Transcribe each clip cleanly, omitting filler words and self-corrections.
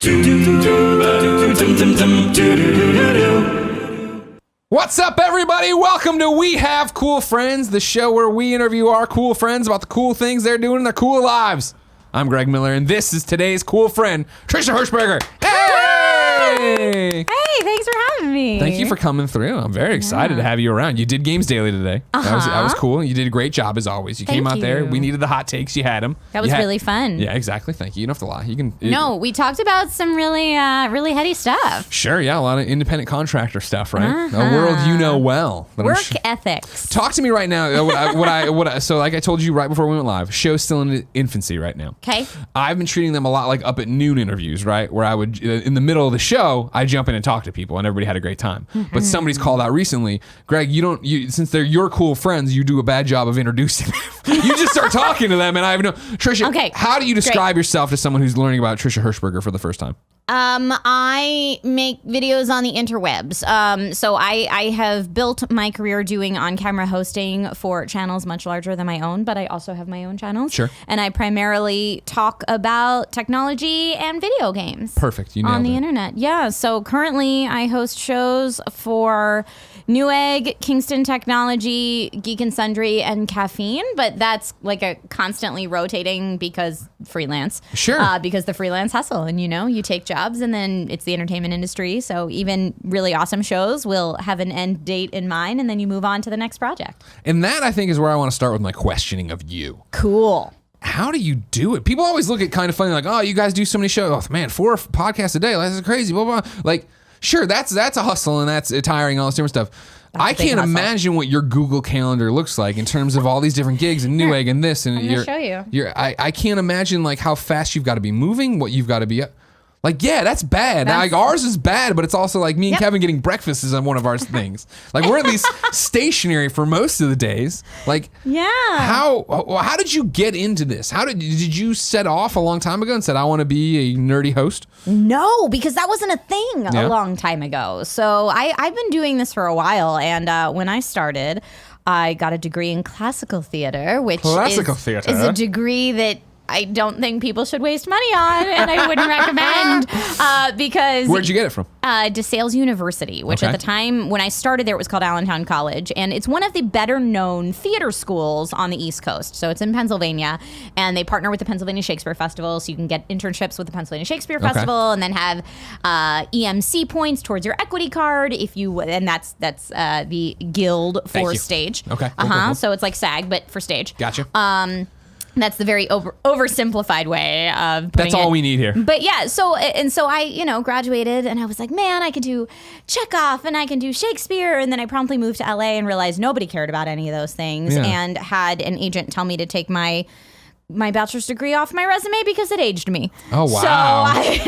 What's up, everybody? Welcome to We Have Cool Friends, the show where we interview our cool friends about the cool things they're doing in their cool lives. I'm Greg Miller, and this is today's cool friend, Trisha Hershberger. Hey! Hey, thanks for having me. Thank you for coming through. I'm very excited to have you around. You did Games Daily today. That was cool. You did a great job, as always. You came out there. We needed the hot takes. You had them. That was really fun. Yeah, exactly. Thank you. You don't have to lie. You can. No, we talked about some really heady stuff. Sure, yeah. A lot of independent contractor stuff, right? A world you know well. Work ethics. Talk to me right now. So like I told you right before we went live, show's still in infancy right now. Okay. I've been treating them a lot like up at noon interviews, right? Where I would, in the middle of the show, I jump in and talk to people, and everybody had a great time. But somebody's called out recently, Greg, since they're your cool friends, you do a bad job of introducing them. You just start talking to them, and I have no. Trisha, okay, how do you describe yourself to someone who's learning about Trisha Hershberger for the first time? I make videos on the interwebs. So I have built my career doing on-camera hosting for channels much larger than my own, but I also have my own channels. Sure. And I primarily talk about technology and video games. Perfect. You nailed on the it. internet. Yeah. So currently I host shows for Newegg, Kingston Technology, Geek and Sundry, and Caffeine, but that's like a constantly rotating because freelance. Sure. Because the freelance hustle, and you take jobs, and then it's the entertainment industry. So even really awesome shows will have an end date in mind, and then you move on to the next project. And that, I think, is where I want to start with my questioning of you. Cool. How do you do it? People always look at kind of funny, like, oh, you guys do so many shows. Oh, man, 4 podcasts a day. This is crazy. Blah, blah. Like, sure, that's a hustle, and that's tiring, all this different stuff. I can't imagine what your Google Calendar looks like in terms of all these different gigs and Newegg and this. And I'm gonna show you. I can't imagine like how fast you've got to be moving, what you've got to be. Like, yeah, that's bad. Like, ours is bad, but it's also like me and Kevin getting breakfast is one of our things. Like, we're at least stationary for most of the days. Like, how did you get into this? Did you set off a long time ago and said, I want to be a nerdy host? No, because that wasn't a thing a long time ago. So I've been doing this for a while, and when I started, I got a degree in classical theater, which is a degree that I don't think people should waste money on, and I wouldn't recommend because... Where'd you get it from? DeSales University, which at the time when I started there, it was called Allentown College, and it's one of the better known theater schools on the East Coast. So it's in Pennsylvania, and they partner with the Pennsylvania Shakespeare Festival, so you can get internships with the Pennsylvania Shakespeare Festival, and then have EMC points towards your equity card and that's the guild for stage. Okay. Cool. So it's like SAG, but for stage. Gotcha. That's the very oversimplified way of putting That's all we need here. But yeah, so I, graduated, and I was like, man, I can do Chekhov and I can do Shakespeare. And then I promptly moved to LA and realized nobody cared about any of those things, and had an agent tell me to take my bachelor's degree off my resume because it aged me. Oh, wow. So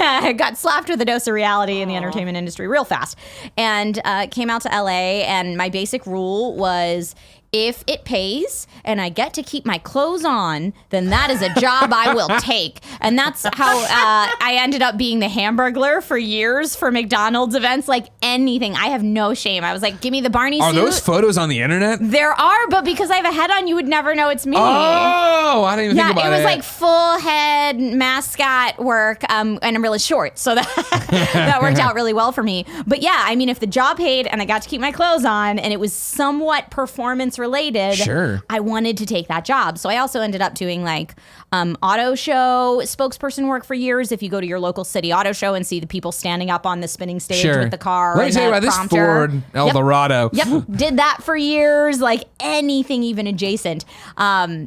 I got slapped with a dose of reality in the entertainment industry real fast, and came out to LA, and my basic rule was, if it pays and I get to keep my clothes on, then that is a job I will take. And that's how I ended up being the Hamburglar for years for McDonald's events, like anything. I have no shame. I was like, give me the Barney suit. Are those photos on the internet? There are, but because I have a head on, you would never know it's me. Oh, I didn't even think about it. Yeah, it was like full head mascot work, and I'm really short, so that worked out really well for me. But yeah, I mean, if the job paid and I got to keep my clothes on and it was somewhat performance related, I wanted to take that job. So I also ended up doing like auto show spokesperson work for years. If you go to your local city auto show and see the people standing up on the spinning stage with the car. Let me tell you about this Ford Eldorado. Yep. Did that for years, like anything even adjacent,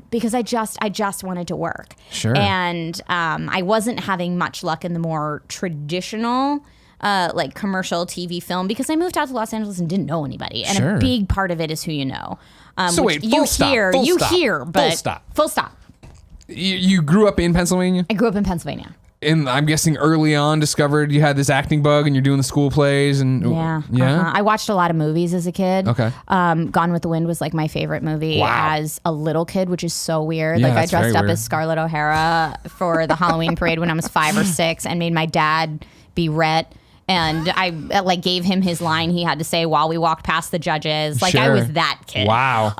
because I just wanted to work. Sure. And I wasn't having much luck in the more traditional like commercial TV film, because I moved out to Los Angeles and didn't know anybody. And a big part of it is who you know. So wait, full stop. Full stop. You grew up in Pennsylvania? I grew up in Pennsylvania. And I'm guessing early on discovered you had this acting bug and you're doing the school plays and I watched a lot of movies as a kid. Okay. Gone with the Wind was like my favorite movie as a little kid, which is so weird. Yeah, like I dressed up weird. as Scarlett O'Hara for the Halloween parade when I was 5 or 6 and made my dad be Rhett. And I like gave him his line he had to say while we walked past the judges. Like I was that kid. Wow.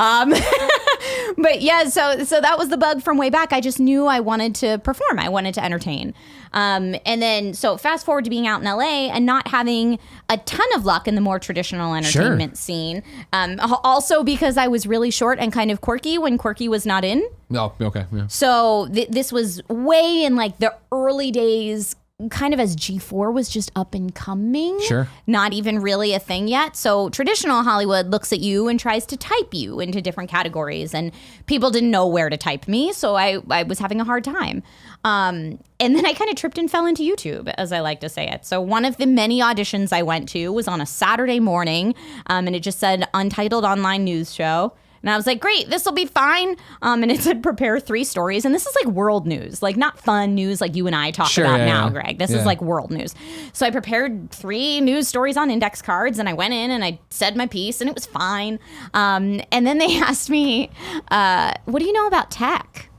But yeah, so that was the bug from way back. I just knew I wanted to perform. I wanted to entertain. And then, so fast forward to being out in LA and not having a ton of luck in the more traditional entertainment scene. Also because I was really short and kind of quirky when quirky was not in. Oh, okay. Yeah. So this was way in like the early days, kind of as G4 was just up and coming. Sure. Not even really a thing yet. So traditional Hollywood looks at you and tries to type you into different categories. And people didn't know where to type me. So I was having a hard time. And then I kind of tripped and fell into YouTube, as I like to say it. So one of the many auditions I went to was on a Saturday morning. And it just said Untitled Online News Show. And I was like, great, this will be fine. And it said prepare 3 stories. And this is like world news, like not fun news like you and I talk about now, Greg. This is like world news. So I prepared 3 news stories on index cards and I went in and I said my piece and it was fine. And then they asked me, what do you know about tech?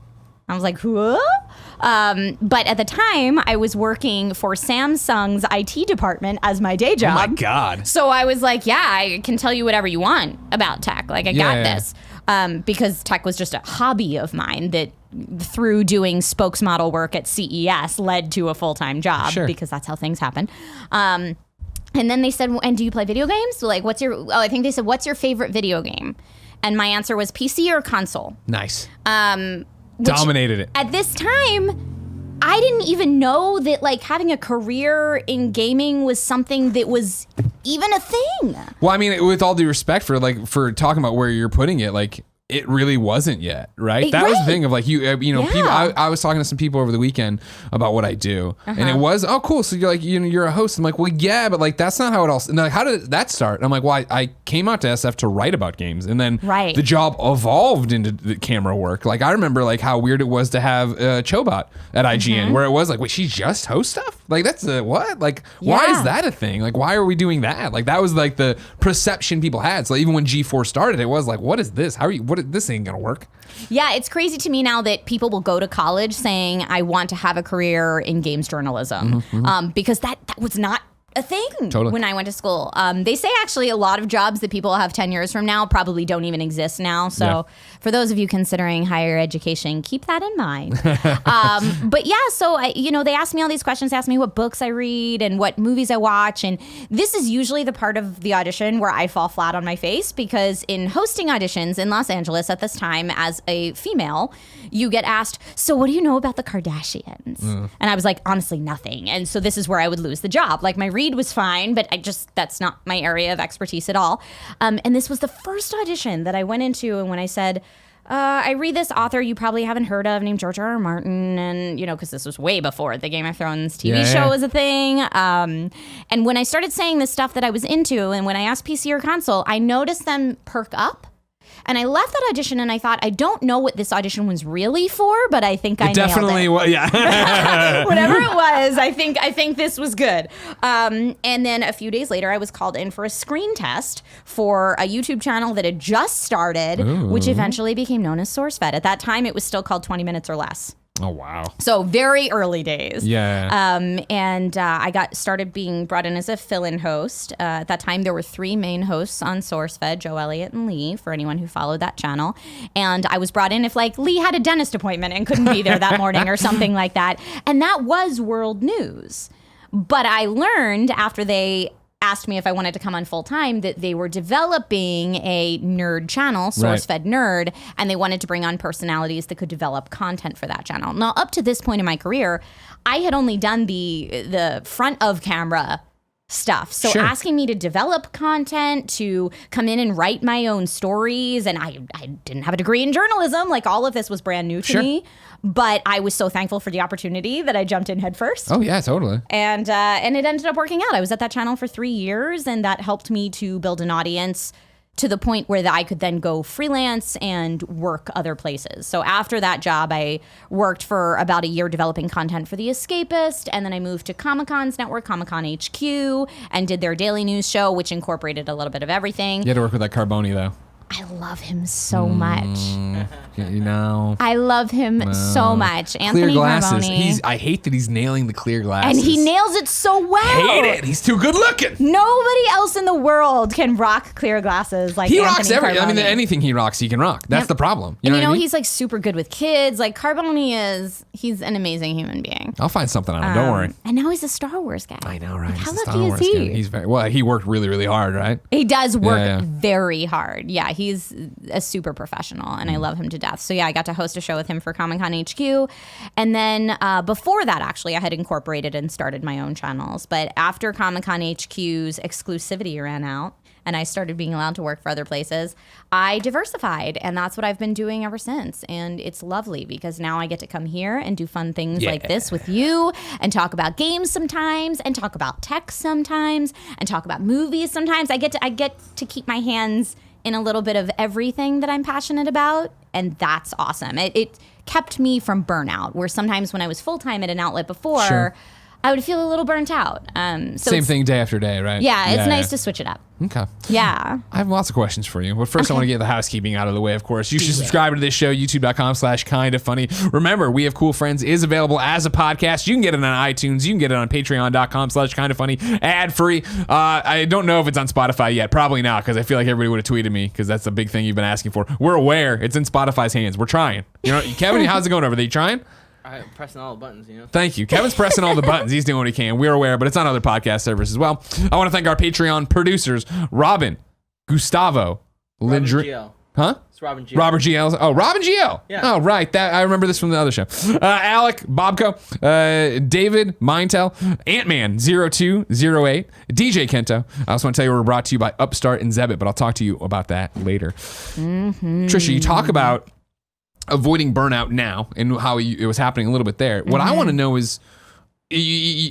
I was like, what? But at the time, I was working for Samsung's IT department as my day job. Oh my God. So I was like, yeah, I can tell you whatever you want about tech. Like, I got this. Because tech was just a hobby of mine that through doing spokesmodel work at CES led to a full-time job because that's how things happen. And then they said, and do you play video games? So like, I think they said, what's your favorite video game? And my answer was PC or console. Nice. Dominated it. At this time, I didn't even know that like having a career in gaming was something that was even a thing. Well, I mean, with all due respect for talking about where you're putting it, like it really wasn't yet, right? That was the thing of like people. I was talking to some people over the weekend about what I do, and it was cool. So you're like you're a host. I'm like, well, yeah, but like that's not how it all. And like, how did that start? And I'm like, well, I came out to SF to write about games, and then the job evolved into the camera work. Like I remember like how weird it was to have Chobot at IGN, where it was like, wait, she just hosts stuff? Like that's what? Like why is that a thing? Like why are we doing that? Like that was like the perception people had. So even when G4 started, it was like, what is this? How are you? This ain't gonna work. Yeah, it's crazy to me now that people will go to college saying, I want to have a career in games journalism, because that was not a thing when I went to school. They say actually a lot of jobs that people have 10 years from now probably don't even exist now. So for those of you considering higher education, keep that in mind. But yeah, so they ask me all these questions, ask me what books I read and what movies I watch. And this is usually the part of the audition where I fall flat on my face, because in hosting auditions in Los Angeles at this time as a female, you get asked, so what do you know about the Kardashians? And I was like, honestly, nothing. And so this is where I would lose the job. Like my read was fine, but that's not my area of expertise at all. And this was the first audition that I went into, and when I said, I read this author you probably haven't heard of named George R.R. Martin, and because this was way before the Game of Thrones TV show was a thing. And when I started saying the stuff that I was into, and when I asked PC or console, I noticed them perk up. And I left that audition and I thought, I don't know what this audition was really for, but I think I definitely nailed it. Whatever it was, I think this was good. And then a few days later, I was called in for a screen test for a YouTube channel that had just started, which eventually became known as SourceFed. At that time, it was still called 20 Minutes or Less. Oh, wow. So very early days. Yeah. And I started being brought in as a fill-in host. At that time, there were 3 main hosts on SourceFed, Joe, Elliott, and Lee, for anyone who followed that channel. And I was brought in if like Lee had a dentist appointment and couldn't be there that morning or something like that. And that was world news. But I learned after they asked me if I wanted to come on full time that they were developing a nerd channel, SourceFed Nerd, and they wanted to bring on personalities that could develop content for that channel. Now, up to this point in my career, I had only done the front of camera stuff. So asking me to develop content, to come in and write my own stories, and I didn't have a degree in journalism. Like all of this was brand new to me. But I was so thankful for the opportunity that I jumped in head first. Oh, yeah, totally. And it ended up working out. I was at that channel for 3 years, and that helped me to build an audience to the point where I could then go freelance and work other places. So after that job, I worked for about a year developing content for The Escapist, and then I moved to Comic-Con's network, Comic-Con HQ, and did their daily news show, which incorporated a little bit of everything. You had to work with that Carboni, though. I love him so much. You know, I love him so much. Anthony clear glasses. Carboni. I hate that he's nailing the clear glasses. And he nails it so well. Hate it. He's too good looking. Nobody else in the world can rock clear glasses like He Anthony rocks everything. I mean, Carboni. anything he rocks, he can rock. That's the problem. You And know you know, what I mean? he's like super good with kids. Like Carboni he's an amazing human being. I'll find something on him. Don't worry. And now he's a Star Wars guy. I know, right? How He's a lucky Star is Wars he? guy. He's very well. He worked really, really hard, right? He does work Yeah. very hard. Yeah, he's a super professional, and I love him to death. So yeah, I got to host a show with him for Comic-Con HQ, and then before that, actually, I had incorporated and started my own channels. But after Comic-Con HQ's exclusivity ran out, and I started being allowed to work for other places, I diversified, and that's what I've been doing ever since. And it's lovely because now I get to come here and do fun things like this with you, and talk about games sometimes, and talk about tech sometimes, and talk about movies sometimes. I get to keep my hands in a little bit of everything that I'm passionate about, and that's awesome. It kept me from burnout, where sometimes when I was full-time at an outlet before, Sure. I would feel a little burnt out. So Same thing day after day, right? Yeah, it's nice to switch it up. Okay. Yeah. I have lots of questions for you. But first, I want to get the housekeeping out of the way, of course. You should subscribe to this show, youtube.com/kindafunny. Remember, We Have Cool Friends is available as a podcast. You can get it on iTunes. You can get it on patreon.com/kindafunny, ad-free. I don't know if it's on Spotify yet. Probably not, because I feel like everybody would have tweeted me, because that's a big thing you've been asking for. We're aware. It's in Spotify's hands. We're trying. You know, Kevin, how's it going over there? You trying? I'm pressing all the buttons, you know. Thank you. Kevin's pressing all the buttons. He's doing what he can. We're aware, but it's on other podcast servers as well. I want to thank our Patreon producers, Robin, Gustavo, Lindri. GL. Huh? It's Robin GL. Robert GL. Oh, Robin GL. Yeah. Oh, right. That I remember this from the other show. Alec, Bobco, David, Mindtel, Antman0208, DJ Kento. I also want to tell you we're brought to you by Upstart and Zebit, but I'll talk to you about that later. Trisha, you talk about avoiding burnout now and how it was happening a little bit there. What I want to know is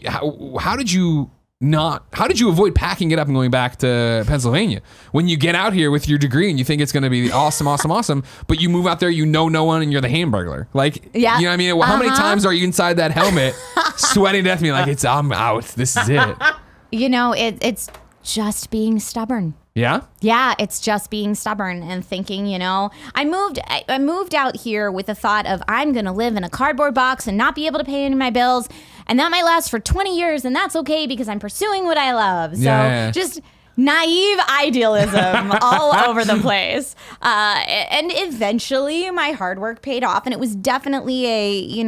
how did you avoid packing it up and going back to Pennsylvania when you get out here with your degree and you think it's going to be awesome, but you move out there, you know no one, and you're the Hamburglar. Like, Yeah. you know what I mean? How many times are you inside that helmet sweating to death, being like, I'm out. This is it. You know, it's just being stubborn. Yeah? Yeah, it's just being stubborn and thinking, you know, I moved out here with the thought of I'm going to live in a cardboard box and not be able to pay any of my bills. And that might last for 20 years, and that's okay because I'm pursuing what I love. So just naive idealism all over the place. And eventually my hard work paid off, and it was definitely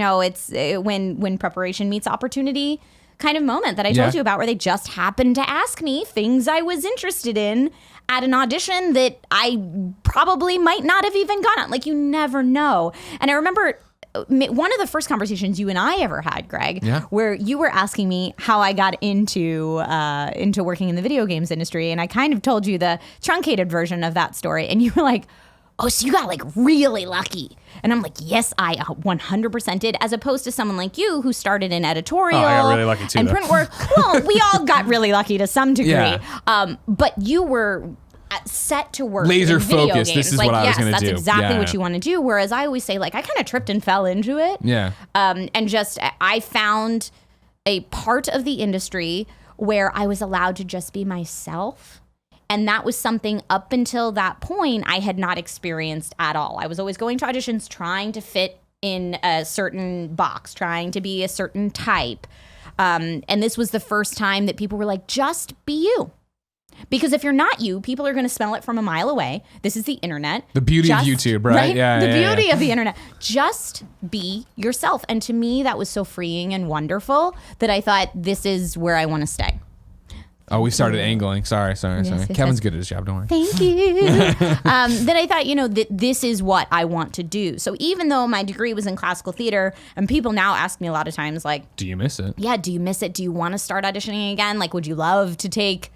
when preparation meets opportunity kind of moment that I told you about, where they just happened to ask me things I was interested in at an audition that I probably might not have even gone on. Like, you never know. And I remember one of the first conversations you and I ever had, Greg, where you were asking me how I got into working in the video games industry, and I kind of told you the truncated version of that story, and you were like, oh, so you got like really lucky. And I'm like, yes, I 100% did, as opposed to someone like you who started in editorial I got really lucky too, and though. print work. Well, we all got really lucky to some degree. Yeah. But you were set to work Laser in video focused. games. This is what I was going to do. That's exactly Yeah. what you want to do. Whereas I always say, like, I kind of tripped and fell into it. Yeah. And just, I found a part of the industry where I was allowed to just be myself. And that was something up until that point I had not experienced at all. I was always going to auditions trying to fit in a certain box, trying to be a certain type. And this was the first time that people were like, just be you. Because if you're not you, people are going to smell it from a mile away. This is the internet. The beauty of YouTube, right? Yeah. The beauty of the internet. Just be yourself. And to me, that was so freeing and wonderful that I thought, this is where I want to stay. Oh, we started angling. Sorry. Yes, Kevin's good at his job. Don't worry. Thank you. Then I thought, that this is what I want to do. So even though my degree was in classical theater, and people now ask me a lot of times, like, do you miss it? Yeah, do you miss it? Do you want to start auditioning again? Like, would you love to take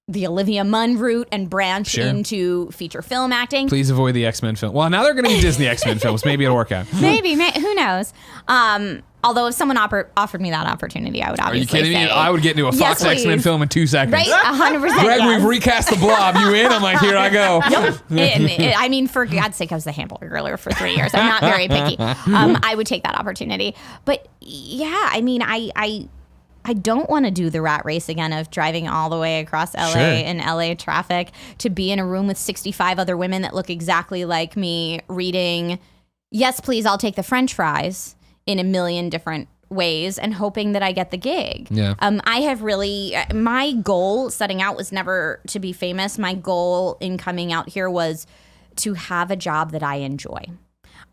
the Olivia Munn route and branch into feature film acting? Please avoid the X-Men film. Well, now they're going to be Disney X-Men films. Maybe it'll work out. Maybe. Who knows? Although if someone offered me that opportunity, I would obviously Are you kidding me? say, I would get into a Fox yes, X-Men please. film in 2 seconds. Right? 100%. Greg, yes. we've recast the Blob. You in? I'm like, here I go. I mean, for God's sake, I was the hamburger griller for 3 years. I'm not very picky. I would take that opportunity. But yeah, I mean, I I don't want to do the rat race again of driving all the way across LA in LA traffic to be in a room with 65 other women that look exactly like me reading, yes, please, I'll take the French fries in a million different ways and hoping that I get the gig. Yeah. I have really, my goal setting out was never to be famous. My goal in coming out here was to have a job that I enjoy.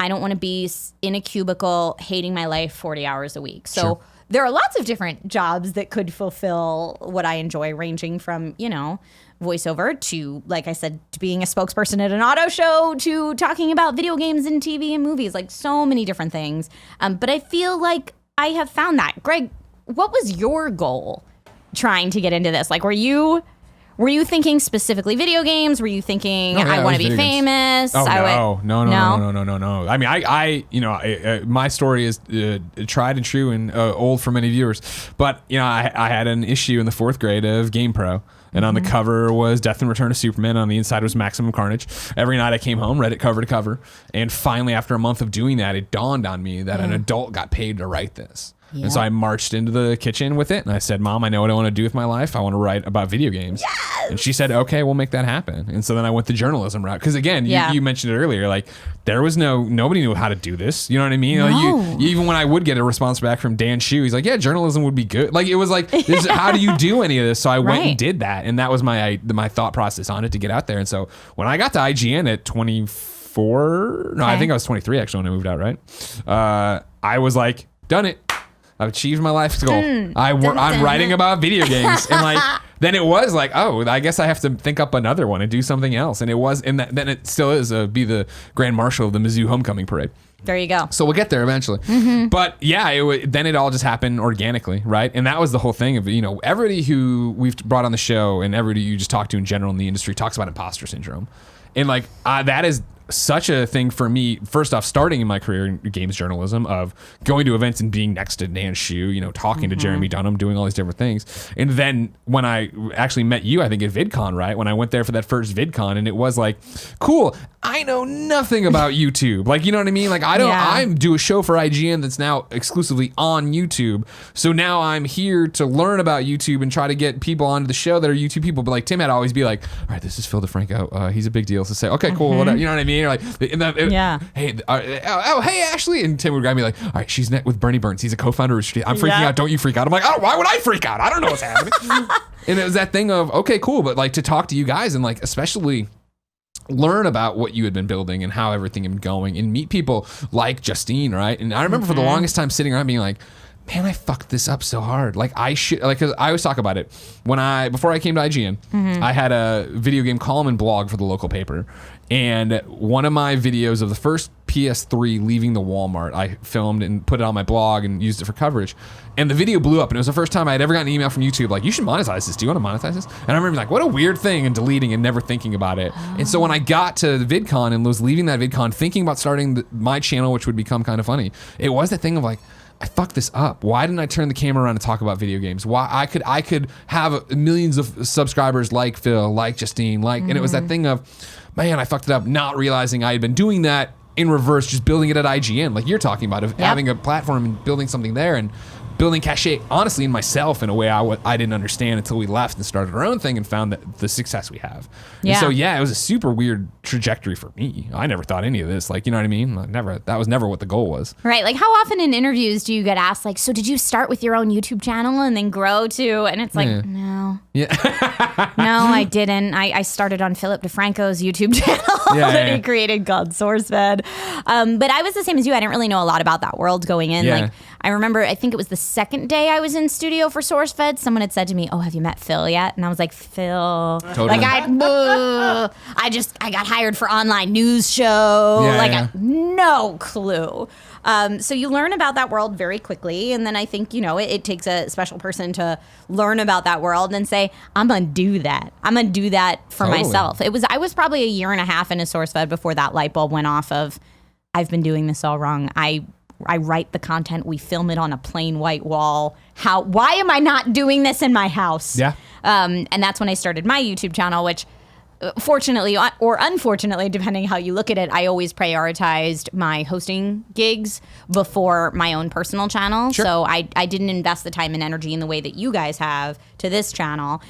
I don't want to be in a cubicle hating my life 40 hours a week. So there are lots of different jobs that could fulfill what I enjoy, ranging from, voiceover to, like I said, to being a spokesperson at an auto show to talking about video games and TV and movies, like so many different things. But I feel like I have found that. Greg, what was your goal trying to get into this? Like, were you thinking specifically video games? Were you thinking I want to be famous? Oh, no. I mean, my story is tried and true and old for many viewers. But, I had an issue in the 4th grade of Game Pro. And on the cover was Death and Return of Superman. On the inside was Maximum Carnage. Every night I came home, read it cover to cover. And finally, after a month of doing that, it dawned on me that an adult got paid to write this. Yeah. And so I marched into the kitchen with it and I said, Mom, I know what I want to do with my life. I want to write about video games. Yes! And she said, okay, we'll make that happen. And so then I went the journalism route. Because again, you mentioned it earlier, like there was nobody knew how to do this. You know what I mean? No. Like even when I would get a response back from Dan Shu, he's like, yeah, journalism would be good. Like it was like, how do you do any of this? So I went and did that. And that was my thought process on it to get out there. And so when I got to IGN at 24, I think I was 23 actually when I moved out, right? I was like, done it. I've achieved my life's goal. I'm writing about video games. And like, then it was like, oh, I guess I have to think up another one and do something else. And it was, and then it still is be the Grand Marshal of the Mizzou Homecoming Parade. There you go. So we'll get there eventually. Mm-hmm. But yeah, then it all just happened organically, right? And that was the whole thing of, everybody who we've brought on the show and everybody you just talk to in general in the industry talks about imposter syndrome. And like, that is such a thing for me, first off, starting in my career in games journalism, of going to events and being next to Dan Shu, talking to Jeremy Dunham, doing all these different things. And then when I actually met you, I think at VidCon, right? When I went there for that first VidCon, and it was like, cool, I know nothing about YouTube. Like, you know what I mean? Like, I do a show for IGN that's now exclusively on YouTube. So now I'm here to learn about YouTube and try to get people onto the show that are YouTube people. But like, Tim had to always be like, all right, this is Phil DeFranco. He's a big deal. So say, okay, cool, whatever. You know what I mean? Or like, hey, hey, Ashley. And Tim would grab me like, all right, she's net with Bernie Burns. He's a co-founder of Rooster Teeth. I'm freaking out. Don't you freak out. I'm like, oh, why would I freak out? I don't know what's happening. And it was that thing of, okay, cool. But like to talk to you guys and like, especially learn about what you had been building and how everything had been going and meet people like Justine, right? And I remember for the longest time sitting around being like, man, I fucked this up so hard. Like I should, like, cause I always talk about it before I came to IGN, I had a video game column and blog for the local paper. And one of my videos of the first PS3 leaving the Walmart, I filmed and put it on my blog and used it for coverage. And the video blew up. And it was the first time I had ever gotten an email from YouTube like, you should monetize this. Do you want to monetize this? And I remember like, what a weird thing, and deleting and never thinking about it. And so when I got to VidCon and was leaving that VidCon thinking about starting my channel, which would become kind of funny, it was that thing of like, I fucked this up. Why didn't I turn the camera around and talk about video games? Why I could have millions of subscribers like Phil, like Justine, like, and it was that thing of, man, I fucked it up, not realizing I had been doing that in reverse, just building it at IGN, like you're talking about, of having a platform and building something there and building cachet, honestly, in myself in a way I didn't understand until we left and started our own thing and found that the success we have. And so, it was a super weird trajectory for me. I never thought any of this. Like, you know what I mean? Like, that was never what the goal was. Right. Like, how often in interviews do you get asked, like, so did you start with your own YouTube channel and then grow to, and it's like, no. Yeah. No, I didn't. I started on Philip DeFranco's YouTube channel that he created called SourceFed. But I was the same as you. I didn't really know a lot about that world going in. Like, I remember, I think it was the second day I was in studio for SourceFed, someone had said to me, oh, have you met Phil yet? And I was like, Phil. Totally. Like, I got hired for online news show. No clue. So you learn about that world very quickly. And then I think, it takes a special person to learn about that world and say, I'm going to do that. I'm going to do that for myself. I was probably a year and a half into SourceFed before that light bulb went off of, I've been doing this all wrong. I write the content. We film it on a plain white wall. Why am I not doing this in my house? Yeah. And that's when I started my YouTube channel, which fortunately or unfortunately, depending how you look at it, I always prioritized my hosting gigs before my own personal channel. Sure. So I didn't invest the time and energy in the way that you guys have to this channel.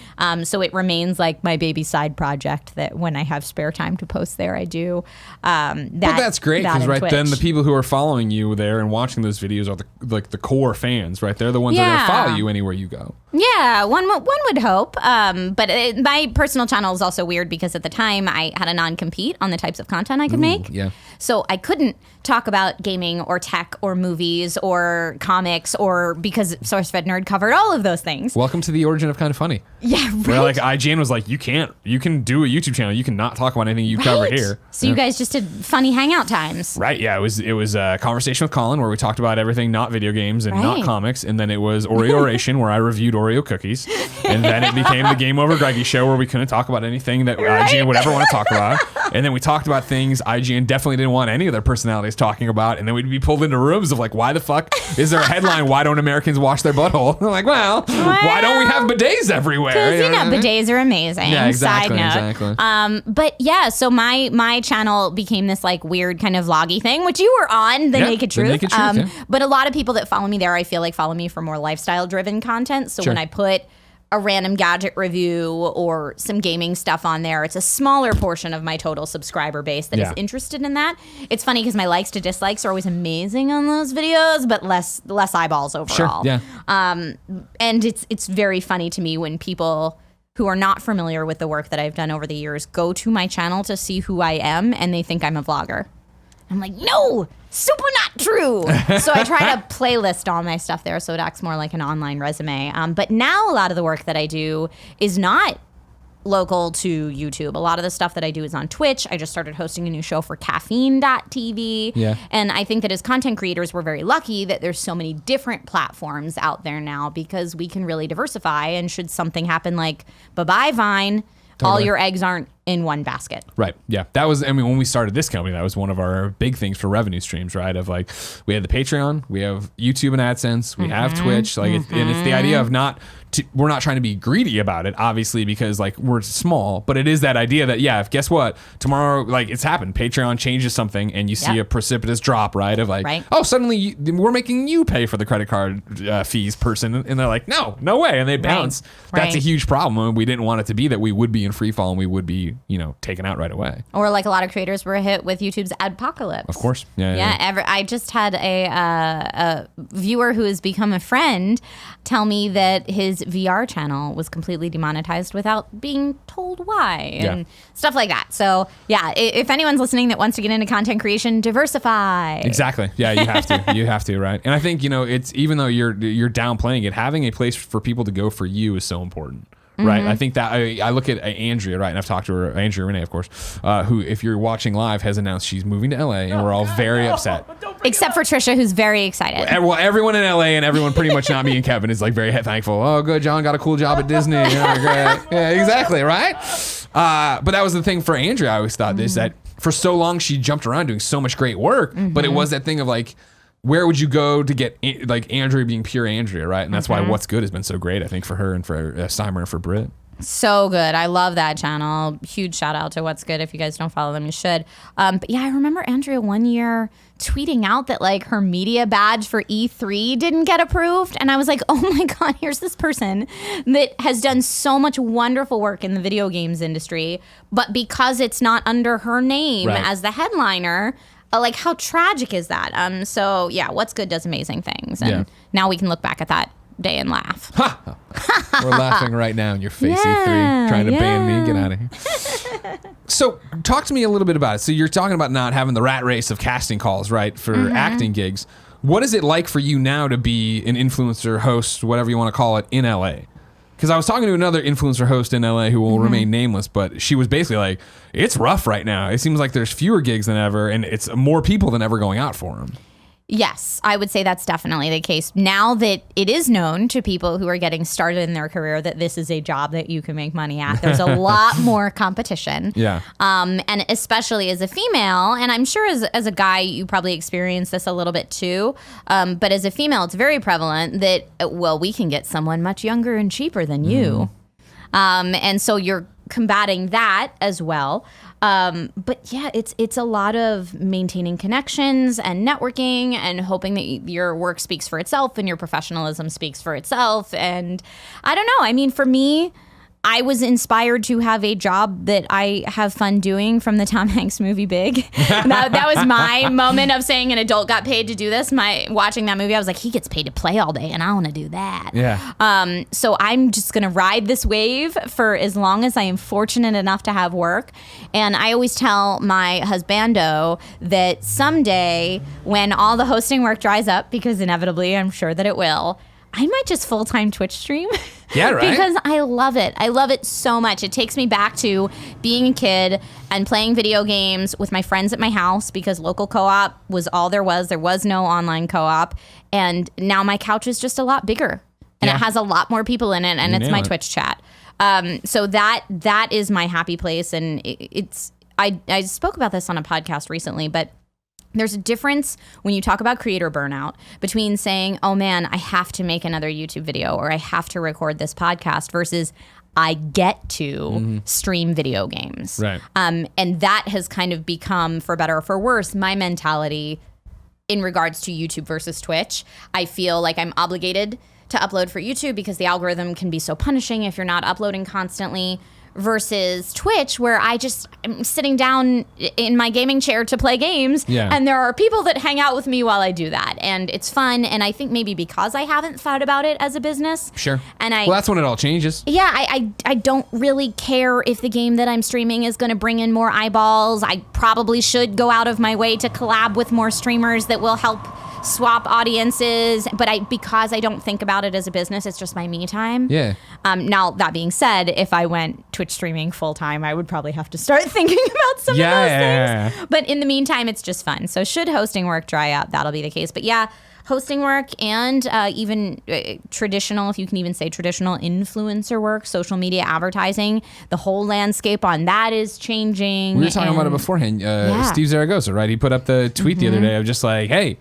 So it remains like my baby side project that when I have spare time to post there, I do. But that's great because then the people who are following you there and watching those videos are the core fans, right? They're the ones that are going to follow you anywhere you go. Yeah, one would hope. But my personal channel is also weird because at the time I had a non-compete on the types of content I could make. Yeah. So I couldn't talk about gaming or tech or movies or comics or because SourceFed Nerd covered all of those things. Welcome to the origin of Kind of Funny. Yeah, right. Where like IGN was like, you can do a YouTube channel. You cannot talk about anything you cover here. So you guys just did funny hangout times. Right. Yeah. It was a conversation with Colin where we talked about everything not video games and not comics. And then it was Oreo-ration where I reviewed Oreo cookies. And then it became the Game Over Greggy show where we couldn't talk about anything that IGN would ever want to talk about. And then we talked about things IGN definitely didn't want any of their personalities talking about. And then we'd be pulled into rooms of like, why the fuck is there a headline? Why don't Americans wash their butthole? I'm like, well, why don't we have bidets everywhere? Because bidets are amazing. Yeah, exactly. Side note. But yeah, so my channel became this like weird kind of vloggy thing, which you were on the Naked Truth. The Naked Truth, But a lot of people that follow me there, I feel like follow me for more lifestyle driven content. So when I put a random gadget review or some gaming stuff on there, it's a smaller portion of my total subscriber base that is interested in that. It's funny because my likes to dislikes are always amazing on those videos, but less eyeballs overall. Sure. Yeah. And it's very funny to me when people who are not familiar with the work that I've done over the years go to my channel to see who I am and they think I'm a vlogger. I'm like, no, super not true. So I try to playlist all my stuff there so it acts more like an online resume. But now a lot of the work that I do is not local to YouTube. A lot of the stuff that I do is on Twitch. I just started hosting a new show for caffeine.tv. Yeah. And I think that as content creators, we're very lucky that there's so many different platforms out there now because we can really diversify. And should something happen like bye-bye Vine, all your eggs aren't in one basket. Right. Yeah. That was, when we started this company, that was one of our big things for revenue streams, right? Of like, we had the Patreon, we have YouTube and AdSense, we have Twitch, like, and it's the idea of we're not trying to be greedy about it, obviously, because like we're small, but it is that idea that, guess what? Tomorrow, like it's happened. Patreon changes something and you see a precipitous drop, right? Of like, oh, suddenly we're making you pay for the credit card fees person. And they're like, no way. And they bounce. That's a huge problem. We didn't want it to be that we would be in free fall and we would be, taken out right away. Or like a lot of creators were hit with YouTube's adpocalypse. Of course. Yeah. I just had a viewer who has become a friend tell me that his VR channel was completely demonetized without being told why and stuff like that. So if anyone's listening that wants to get into content creation, diversify. Exactly. Yeah, you have to. You have to, right? And I think, it's even though you're downplaying it, having a place for people to go for you is so important. Right. I think that I look at Andrea, right? And I've talked to her, Andrea Renee, of course, who, if you're watching live, has announced she's moving to LA and we're all very upset. Except for Trisha, who's very excited. Well, everyone in LA and everyone pretty much not me and Kevin is like very thankful. Oh, good. John got a cool job at Disney. Great. Yeah, exactly. Right. But that was the thing for Andrea. I always thought this, that for so long she jumped around doing so much great work, but it was that thing of like, where would you go to get like Andrea being pure Andrea, right? And that's why What's Good has been so great, I think, for her and for Steimer and for Britt. So good. I love that channel. Huge shout out to What's Good. If you guys don't follow them, you should. But yeah, I remember Andrea one year tweeting out that like her media badge for E3 didn't get approved. And I was like, oh my God, here's this person that has done so much wonderful work in the video games industry. But because it's not under her name as the headliner, like how tragic is that? So yeah, What's Good does amazing things. And now we can look back at that day and laugh. We're laughing right now in your face, E3, trying to ban me. Get out of here. So talk to me a little bit about it. So you're talking about not having the rat race of casting calls, right, for acting gigs. What is it like for you now to be an influencer host, whatever you want to call it, in LA? Because I was talking to another influencer host in LA who will remain nameless, but she was basically like, it's rough right now. It seems like there's fewer gigs than ever, and it's more people than ever going out for them. Yes, I would say that's definitely the case. Now that it is known to people who are getting started in their career that this is a job that you can make money at, there's a lot more competition. Yeah. And especially as a female, and I'm sure as a guy, you probably experience this a little bit too. But as a female, it's very prevalent that, well, we can get someone much younger and cheaper than you. And so you're combating that as well. But yeah, it's a lot of maintaining connections and networking and hoping that your work speaks for itself and your professionalism speaks for itself. And I don't know. I mean, for me, I was inspired to have a job that I have fun doing from the Tom Hanks movie Big. that was my moment of saying an adult got paid to do this. Watching that movie, I was like, he gets paid to play all day and I want to do that. Yeah. So I'm just going to ride this wave for as long as I am fortunate enough to have work. And I always tell my husbando that someday when all the hosting work dries up, because inevitably I'm sure that it will, I might just full-time Twitch stream. Yeah, right. Because I love it. I love it so much. It takes me back to being a kid and playing video games with my friends at my house because local co-op was all there was. There was no online co-op. And now my couch is just a lot bigger. And it has a lot more people in it. And it's my Twitch chat. So that is my happy place. And I spoke about this on a podcast recently, but there's a difference when you talk about creator burnout between saying, oh man, I have to make another YouTube video or I have to record this podcast versus I get to stream video games. Right. And that has kind of become, for better or for worse, my mentality in regards to YouTube versus Twitch. I feel like I'm obligated to upload for YouTube because the algorithm can be so punishing if you're not uploading constantly. Versus Twitch, where I just am sitting down in my gaming chair to play games, and there are people that hang out with me while I do that, and it's fun. And I think maybe because I haven't thought about it as a business, Sure. And well, that's when it all changes. Yeah, I don't really care if the game that I'm streaming is going to bring in more eyeballs. I probably should go out of my way to collab with more streamers that will help swap audiences, but because I don't think about it as a business, it's just my me time. Yeah. Now, that being said, if I went Twitch streaming full time, I would probably have to start thinking about some of those things. But in the meantime, it's just fun. So should hosting work dry up, that'll be the case. But yeah, hosting work and even traditional, if you can even say traditional influencer work, social media advertising, the whole landscape on that is changing. We were talking about it beforehand. Steve Zaragoza, right? He put up the tweet the other day of just like, hey,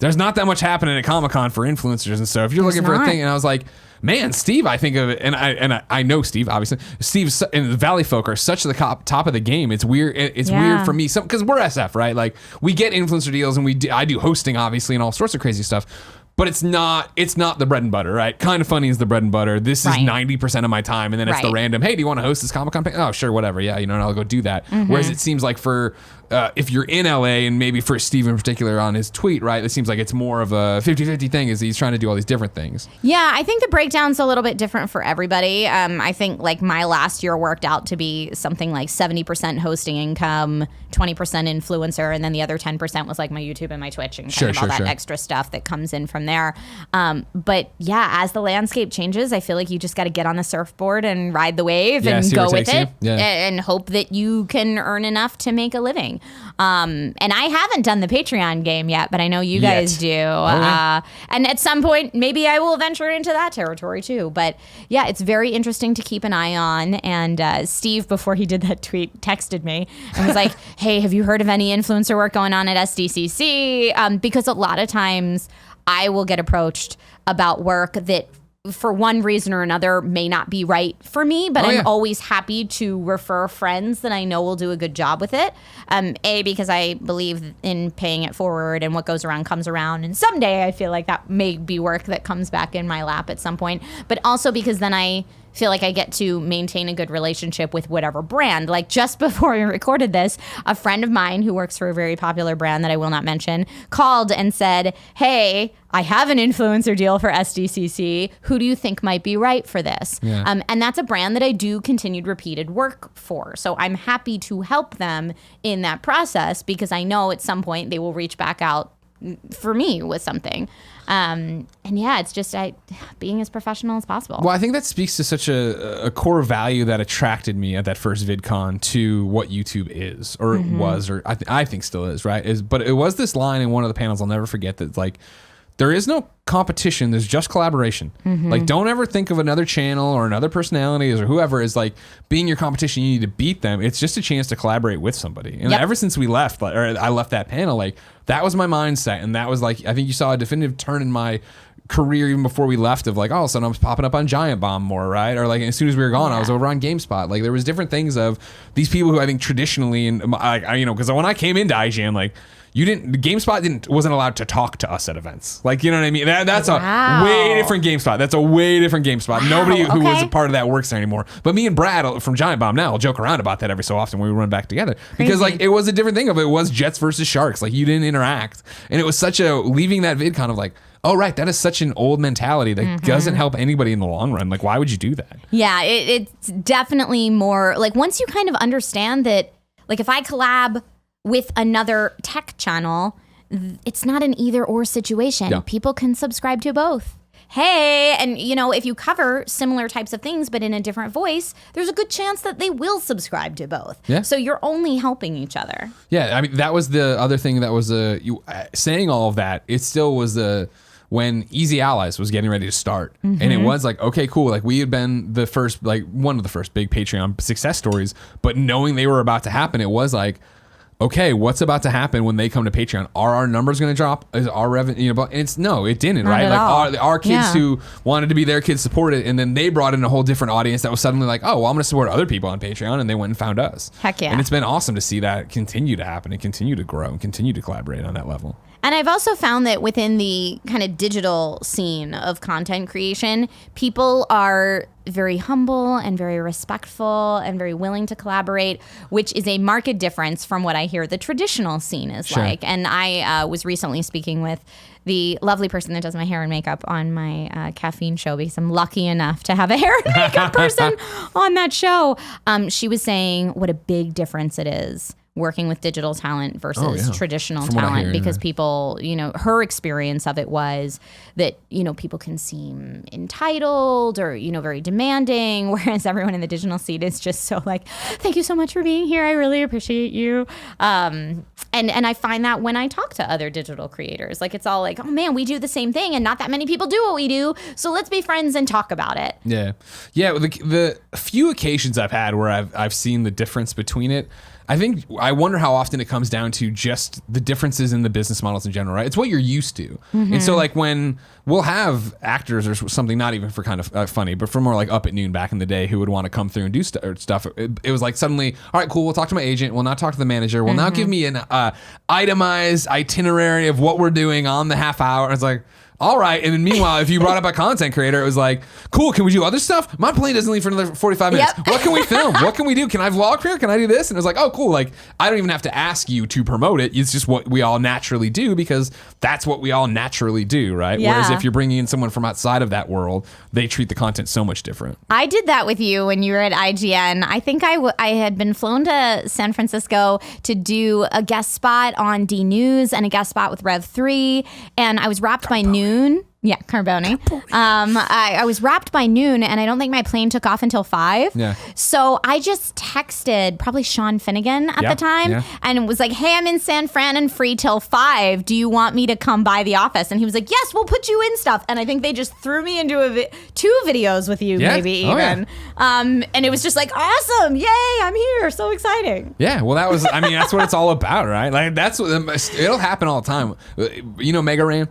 there's not that much happening at Comic-Con for influencers and stuff. If you're looking for a thing, and I was like, man, Steve, I think of it, and I know Steve, obviously. Steve and the Valley folk are such the top of the game. It's weird. It's weird for me, because we're SF, right? Like we get influencer deals, and I do hosting, obviously, and all sorts of crazy stuff. But it's not the bread and butter, right? Kind of Funny is the bread and butter. This is 90% of my time, and then it's the random, hey, do you want to host this Comic-Con? Oh, sure, whatever. Yeah, and I'll go do that. Whereas it seems like for if you're in LA, and maybe for Steve in particular on his tweet, right, it seems like it's more of a 50-50 thing as he's trying to do all these different things. Yeah, I think the breakdown's a little bit different for everybody. I think like my last year worked out to be something like 70% hosting income, 20% influencer, and then the other 10% was like my YouTube and my Twitch and kind of all that extra stuff that comes in from there. But yeah, as the landscape changes, I feel like you just got to get on the surfboard and ride the wave and go with it and hope that you can earn enough to make a living. And I haven't done the Patreon game yet, but I know you guys do. And at some point, maybe I will venture into that territory too. But yeah, it's very interesting to keep an eye on. And Steve, before he did that tweet, texted me and was like, hey, have you heard of any influencer work going on at SDCC? Because a lot of times I will get approached about work that for one reason or another may not be right for me, but I'm always happy to refer friends that I know will do a good job with it. Because I believe in paying it forward, and what goes around comes around. And someday I feel like that may be work that comes back in my lap at some point. But also because then I feel like I get to maintain a good relationship with whatever brand. Like just before we recorded this, a friend of mine who works for a very popular brand that I will not mention called and said, hey, I have an influencer deal for SDCC. Who do you think might be right for this? And that's a brand that I do continued repeated work for. So I'm happy to help them in that process because I know at some point they will reach back out for me with something. And yeah, it's just being as professional as possible. Well, I think that speaks to such a core value that attracted me at that first VidCon to what YouTube is, or was, or I think still is, right? But it was this line in one of the panels I'll never forget that's like, there is no competition. There's just collaboration. Like, don't ever think of another channel or another personalities or whoever as like being your competition. You need to beat them. It's just a chance to collaborate with somebody. And ever since we left, or I left that panel, like that was my mindset. And that was like, I think you saw a definitive turn in my career even before we left of like, all of a sudden I was popping up on Giant Bomb more, right? Or like as soon as we were gone, I was over on GameSpot. Like there was different things of these people who I think traditionally, and I you know, because when I came into IGN, like GameSpot wasn't allowed to talk to us at events. Like, you know what I mean? That's a way different GameSpot. That's a way different GameSpot. Wow, Nobody who was a part of that works there anymore. But me and Brad from Giant Bomb now will joke around about that every so often when we run back together. Because like it was a different thing of it was Jets versus Sharks. Like you didn't interact. And it was such a leaving that VidCon of like, oh, right, that is such an old mentality that doesn't help anybody in the long run. Like, why would you do that? Yeah, it's definitely more like once you kind of understand that, like if I collab with another tech channel, it's not an either or situation. Yeah. People can subscribe to both. Hey, and you know, if you cover similar types of things but in a different voice, there's a good chance that they will subscribe to both. Yeah. So you're only helping each other. Yeah, I mean, that was the other thing that was saying all of that. It still was when Easy Allies was getting ready to start. And it was like, okay, cool. Like we had been the first, like one of the first big Patreon success stories, but knowing they were about to happen, it was like, okay, what's about to happen when they come to Patreon? Are our numbers going to drop? Is our revenue, and it's no, it didn't, Not right? at Like all. our kids who wanted to be their kids supported, and then they brought in a whole different audience that was suddenly like, oh, well, I'm going to support other people on Patreon, and they went and found us. Heck yeah. And it's been awesome to see that continue to happen and continue to grow and continue to collaborate on that level. And I've also found that within the kind of digital scene of content creation, people are very humble and very respectful and very willing to collaborate, which is a marked difference from what I hear the traditional scene is like. And I was recently speaking with the lovely person that does my hair and makeup on my caffeine show because I'm lucky enough to have a hair and makeup person on that show. She was saying what a big difference it is working with digital talent versus traditional talent because people, you know, her experience of it was that, you know, people can seem entitled or, you know, very demanding, whereas everyone in the digital scene is just so like, thank you so much for being here. I really appreciate you. And I find that when I talk to other digital creators, like it's all like, oh man, we do the same thing and not that many people do what we do. So let's be friends and talk about it. Yeah. Yeah. The few occasions I've had where I've seen the difference between it, I wonder how often it comes down to just the differences in the business models in general, right? It's what you're used to. And so like when we'll have actors or something, not even for kind of funny, but for more like Up at Noon back in the day who would want to come through and do stuff. It was like suddenly, all right, cool. We'll talk to my agent. We'll now talk to the manager. We'll now give me an itemized itinerary of what we're doing on the half hour. It's like, all right. And then meanwhile, if you brought up a content creator, it was like, cool, can we do other stuff? My plane doesn't leave for another 45 minutes. Yep. What can we film? What can we do? Can I vlog here? Can I do this? And it was like, oh, cool. Like, I don't even have to ask you to promote it. It's just what we all naturally do because that's what we all naturally do, right? Yeah. Whereas if you're bringing in someone from outside of that world, they treat the content so much different. I did that with you when you were at IGN. I think I had been flown to San Francisco to do a guest spot on D News and a guest spot with Rev3, and I was wrapped by noon. Yeah, Carboni. I was wrapped by noon, and I don't think my plane took off until 5. Yeah. So I just texted probably Sean Finnegan at the time and was like, hey, I'm in San Fran and free till 5. Do you want me to come by the office? And he was like, yes, we'll put you in stuff. And I think they just threw me into 2 videos with you, maybe even. And it was just like, awesome. Yay, I'm here. So exciting. Yeah, well, that's what it's all about, right? Like, that's what it'll happen all the time. You know, Mega Ran?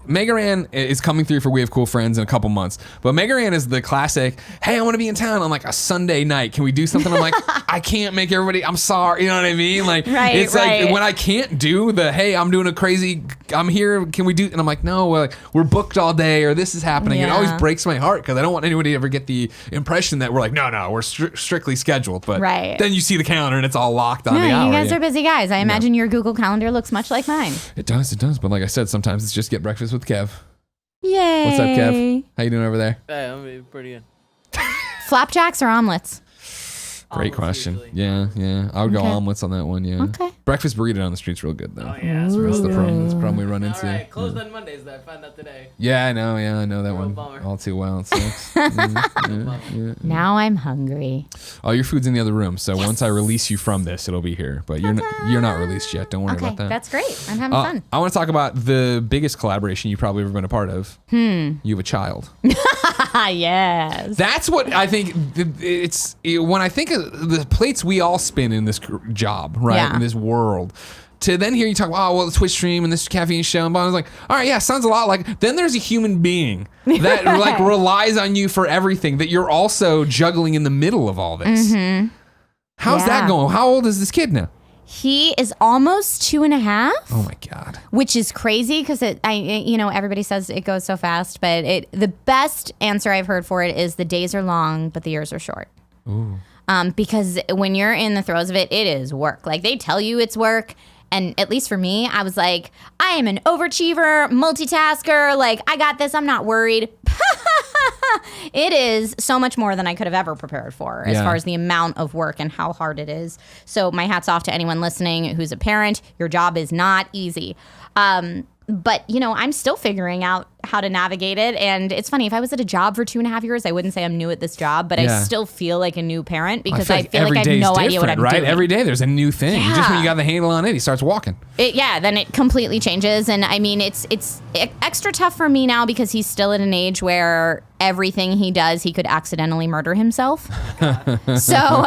Mega Ran is coming through for We Have Cool Friends in a couple months, but Mega Ran is the classic, hey, I want to be in town on like a Sunday night. Can we do something? I'm like, I can't make everybody, I'm sorry. You know what I mean? Like, it's like when I can't do the, hey, I'm doing a crazy, I'm here, can we do, and I'm like, no, we're booked all day or this is happening. It always breaks my heart because I don't want anybody to ever get the impression that we're like, no, we're strictly scheduled. But then you see the calendar and it's all locked on the hour. You guys are busy guys. I imagine your Google Calendar looks much like mine. It does. But like I said, sometimes it's just get breakfast with Kev. Yay. What's up, Kev? How you doing over there? Hey, I'm pretty good. Flapjacks or omelets? Great Omelets question. usually. Yeah. I would go Okay. omelets on that one. Yeah. Okay. Breakfast burrito on the street's real good though. Oh yeah, that's That's real the good. problem. That's the problem we run All into. right, closed Yeah. on Mondays. That I found out today. Yeah, I know. I know that Real one bummer. all too well. It sucks. Yeah. Now I'm hungry. Oh, your food's in the other room. So once I release you from this, it'll be here. But you're not released yet. Don't worry Okay, about that. that's great. I'm having fun. I want to talk about the biggest collaboration you've probably ever been a part of. You have a child. Yes. That's what I think. When I think of the plates we all spin in this job, right, Yeah. in this world. To then hear you talk about, oh, well, the Twitch stream and this caffeine show, and blah, I was like, all right, yeah, sounds a lot like. Then there's a human being that like relies on you for everything. That you're also juggling in the middle of all this. How's that Yeah. going? How old is this kid now? He is almost 2.5. Oh my God. Which is crazy because everybody says it goes so fast, but the best answer I've heard for it is the days are long, but the years are short. Ooh. Because when you're in the throes of it, it is work. Like they tell you it's work. And at least for me, I was like, I am an overachiever, multitasker. Like, I got this. I'm not worried. It is so much more than I could have ever prepared for as far as the amount of work and how hard it is. So my hat's off to anyone listening who's a parent. Your job is not easy. But, I'm still figuring out how to navigate it. And it's funny, if I was at a job for 2.5 years, I wouldn't say I'm new at this job, but I still feel like a new parent because I feel like I have no idea what I'm doing. Every day there's a new thing. Yeah. Just when you got the handle on it, he starts walking. Then it completely changes. And I mean, it's extra tough for me now because he's still at an age where everything he does, he could accidentally murder himself. So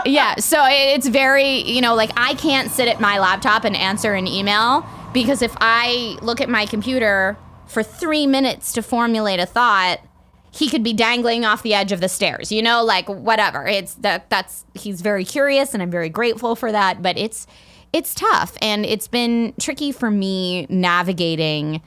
it's very, like I can't sit at my laptop and answer an email because if I look at my computer for 3 minutes to formulate a thought, he could be dangling off the edge of the stairs, like whatever. He's very curious and I'm very grateful for that, but it's tough and it's been tricky for me navigating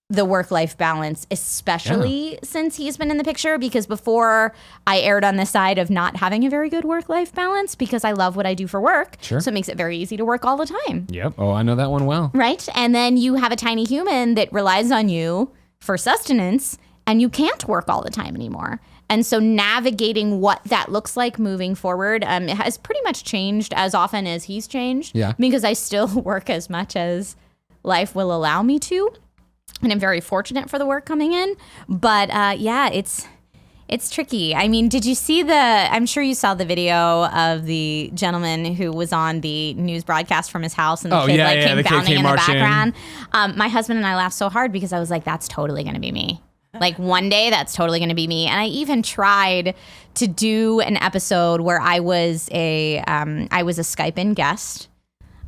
the work-life balance, especially since he's been in the picture, because before I erred on the side of not having a very good work-life balance because I love what I do for work. Sure. So it makes it very easy to work all the time. Yep. Oh, I know that one well. Right? And then you have a tiny human that relies on you for sustenance and you can't work all the time anymore. And so navigating what that looks like moving forward it has pretty much changed as often as he's changed. Yeah. Because I still work as much as life will allow me to. And I'm very fortunate for the work coming in. But it's tricky. I mean, did you see I'm sure you saw the video of the gentleman who was on the news broadcast from his house and the kid came bounding in the background. My husband and I laughed so hard because I was like, that's totally going to be me. Like one day that's totally going to be me. And I even tried to do an episode where I was a Skype-in guest.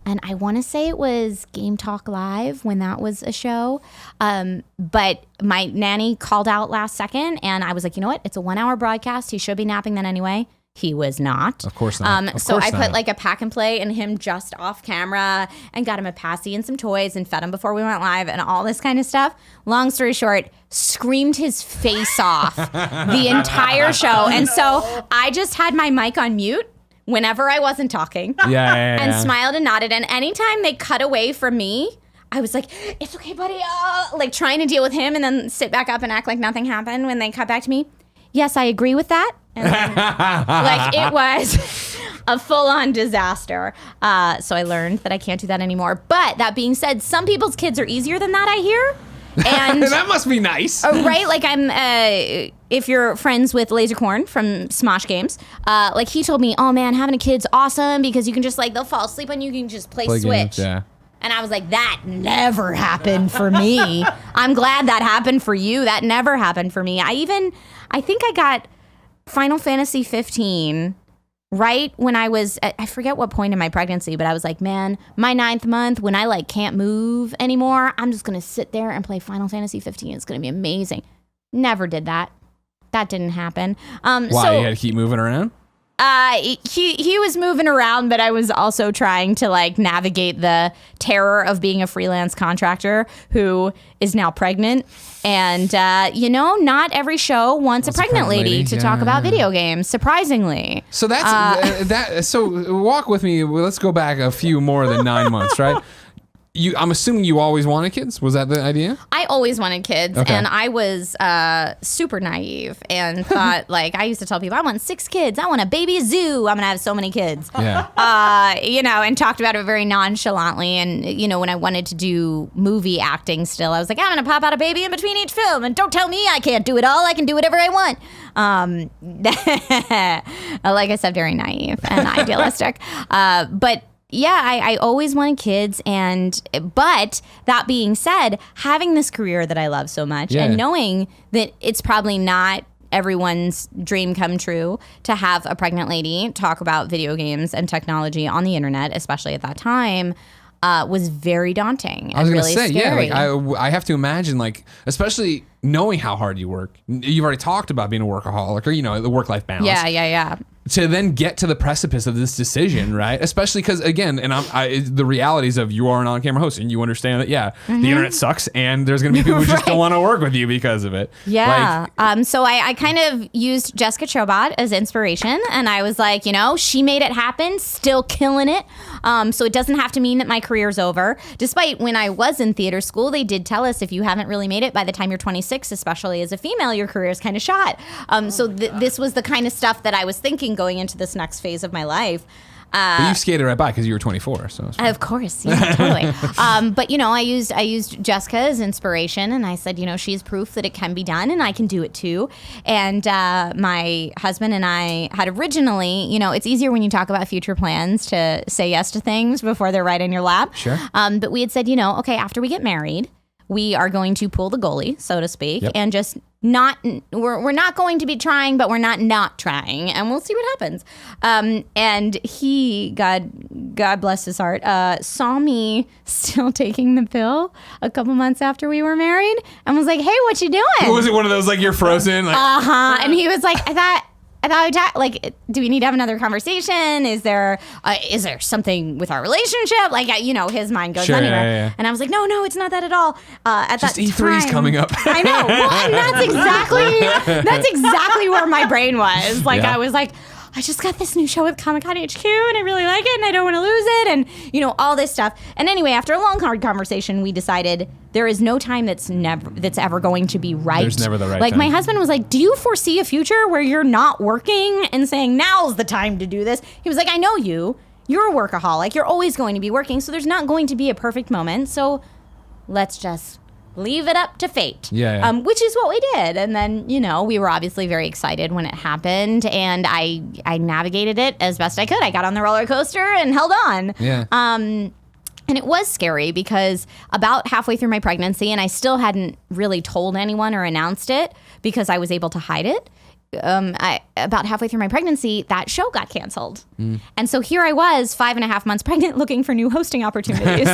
And I want to say it was Game Talk Live when that was a show. But my nanny called out last second and I was like, you know what? It's a 1-hour broadcast. He should be napping then anyway. He was not. Of course not. So I put like a pack and play and him just off camera and got him a passy and some toys and fed him before we went live and all this kind of stuff. Long story short, screamed his face off the entire show. And so I just had my mic on mute whenever I wasn't talking. And smiled and nodded. And anytime they cut away from me, I was like, it's okay, buddy. Like trying to deal with him and then sit back up and act like nothing happened when they cut back to me. Yes, I agree with that. And then, like it was a full-on disaster. So I learned that I can't do that anymore. But that being said, some people's kids are easier than that, I hear. And that must be nice. Right? Like if you're friends with Lasercorn from Smosh Games, like he told me, oh man, having a kid's awesome because you can just like, they'll fall asleep on you, you can just play Switch. Games, yeah. And I was like, that never happened for me. I'm glad that happened for you. That never happened for me. I think I got Final Fantasy 15 right when I was, I forget what point in my pregnancy, but I was like, man, my 9th month, when I like can't move anymore, I'm just going to sit there and play Final Fantasy 15. It's going to be amazing. Never did that. That didn't happen. Why? So, you had to keep moving around? He was moving around, but I was also trying to like navigate the terror of being a freelance contractor who is now pregnant. And, not every show wants a pregnant lady to talk about video games, surprisingly. So that's so walk with me. Let's go back a few more than 9 months, right? I'm assuming you always wanted kids. Was that the idea? I always wanted kids, Okay. and I was super naive and thought, like, I used to tell people, I want 6 kids. I want a baby zoo. I'm going to have so many kids. Yeah. And talked about it very nonchalantly. And, when I wanted to do movie acting still, I was like, I'm going to pop out a baby in between each film. And don't tell me I can't do it all. I can do whatever I want. Like I said, very naive and idealistic. But yeah, I always wanted kids, but that being said, having this career that I love so much and knowing that it's probably not everyone's dream come true to have a pregnant lady talk about video games and technology on the internet, especially at that time, was very daunting. I was and going to really say, scary. I have to imagine, like, especially knowing how hard you work. You've already talked about being a workaholic or, the work-life balance. Yeah. To then get to the precipice of this decision, right? Especially because, again, and the realities of you are an on-camera host, and you understand that, the internet sucks, and there's going to be people who just don't want to work with you because of it. Yeah. So I kind of used Jessica Chobot as inspiration, and I was like, she made it happen, still killing it. So it doesn't have to mean that my career's over. Despite when I was in theater school, they did tell us if you haven't really made it by the time you're 26, especially as a female, your career is kind of shot. So this was the kind of stuff that I was thinking going into this next phase of my life. But you skated right by because you were 24. So of course, yeah, totally. But I used Jessica as inspiration, and I said, she's proof that it can be done, and I can do it too. And my husband and I had originally, it's easier when you talk about future plans to say yes to things before they're right in your lap. Sure. But we had said, okay, after we get married, we are going to pull the goalie, so to speak, and just we're not going to be trying, but we're not trying, and we'll see what happens. And he, God bless his heart, saw me still taking the pill a couple months after we were married, and was like, "Hey, what you doing?" Was it one of those like you're frozen? Like, And he was like, I thought like, do we need to have another conversation? Is there something with our relationship? Like, his mind goes anywhere. Yeah. And I was like, no, it's not that at all. At just that E3's time, coming up. I know. Well, and that's exactly where my brain was. Like, Yeah. I was like, I just got this new show with Comic-Con HQ, and I really like it, and I don't want to lose it, and all this stuff. And anyway, after a long, hard conversation, we decided there is no time that's ever going to be right. There's never the right Like, time. my husband was like, "Do you foresee a future where you're not working and saying now's the time to do this?" He was like, "I know you. You're a workaholic. You're always going to be working, so there's not going to be a perfect moment. So let's just leave it up to fate." Yeah. Which is what we did. And then, we were obviously very excited when it happened, and I navigated it as best I could. I got on the roller coaster and held on. Yeah. And it was scary because about halfway through my pregnancy, and I still hadn't really told anyone or announced it because I was able to hide it. About halfway through my pregnancy, that show got canceled. And so here I was 5.5 months pregnant looking for new hosting opportunities,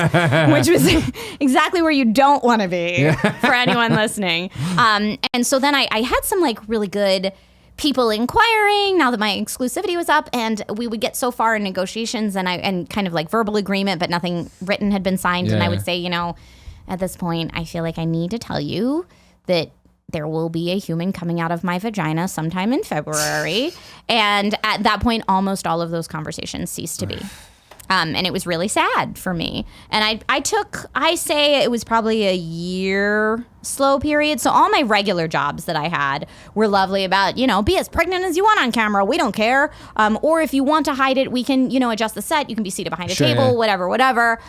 which was exactly where you don't want to be for anyone listening. And so then I had some like really good people inquiring now that my exclusivity was up, and we would get so far in negotiations and kind of like verbal agreement, but nothing written had been signed. And I would say, at this point, I feel like I need to tell you that there will be a human coming out of my vagina sometime in February. And at that point, almost all of those conversations ceased to be. And it was really sad for me. And I say it was probably a year slow period. So all my regular jobs that I had were lovely about, be as pregnant as you want on camera. We don't care. Or if you want to hide it, we can, adjust the set. You can be seated behind a table, whatever.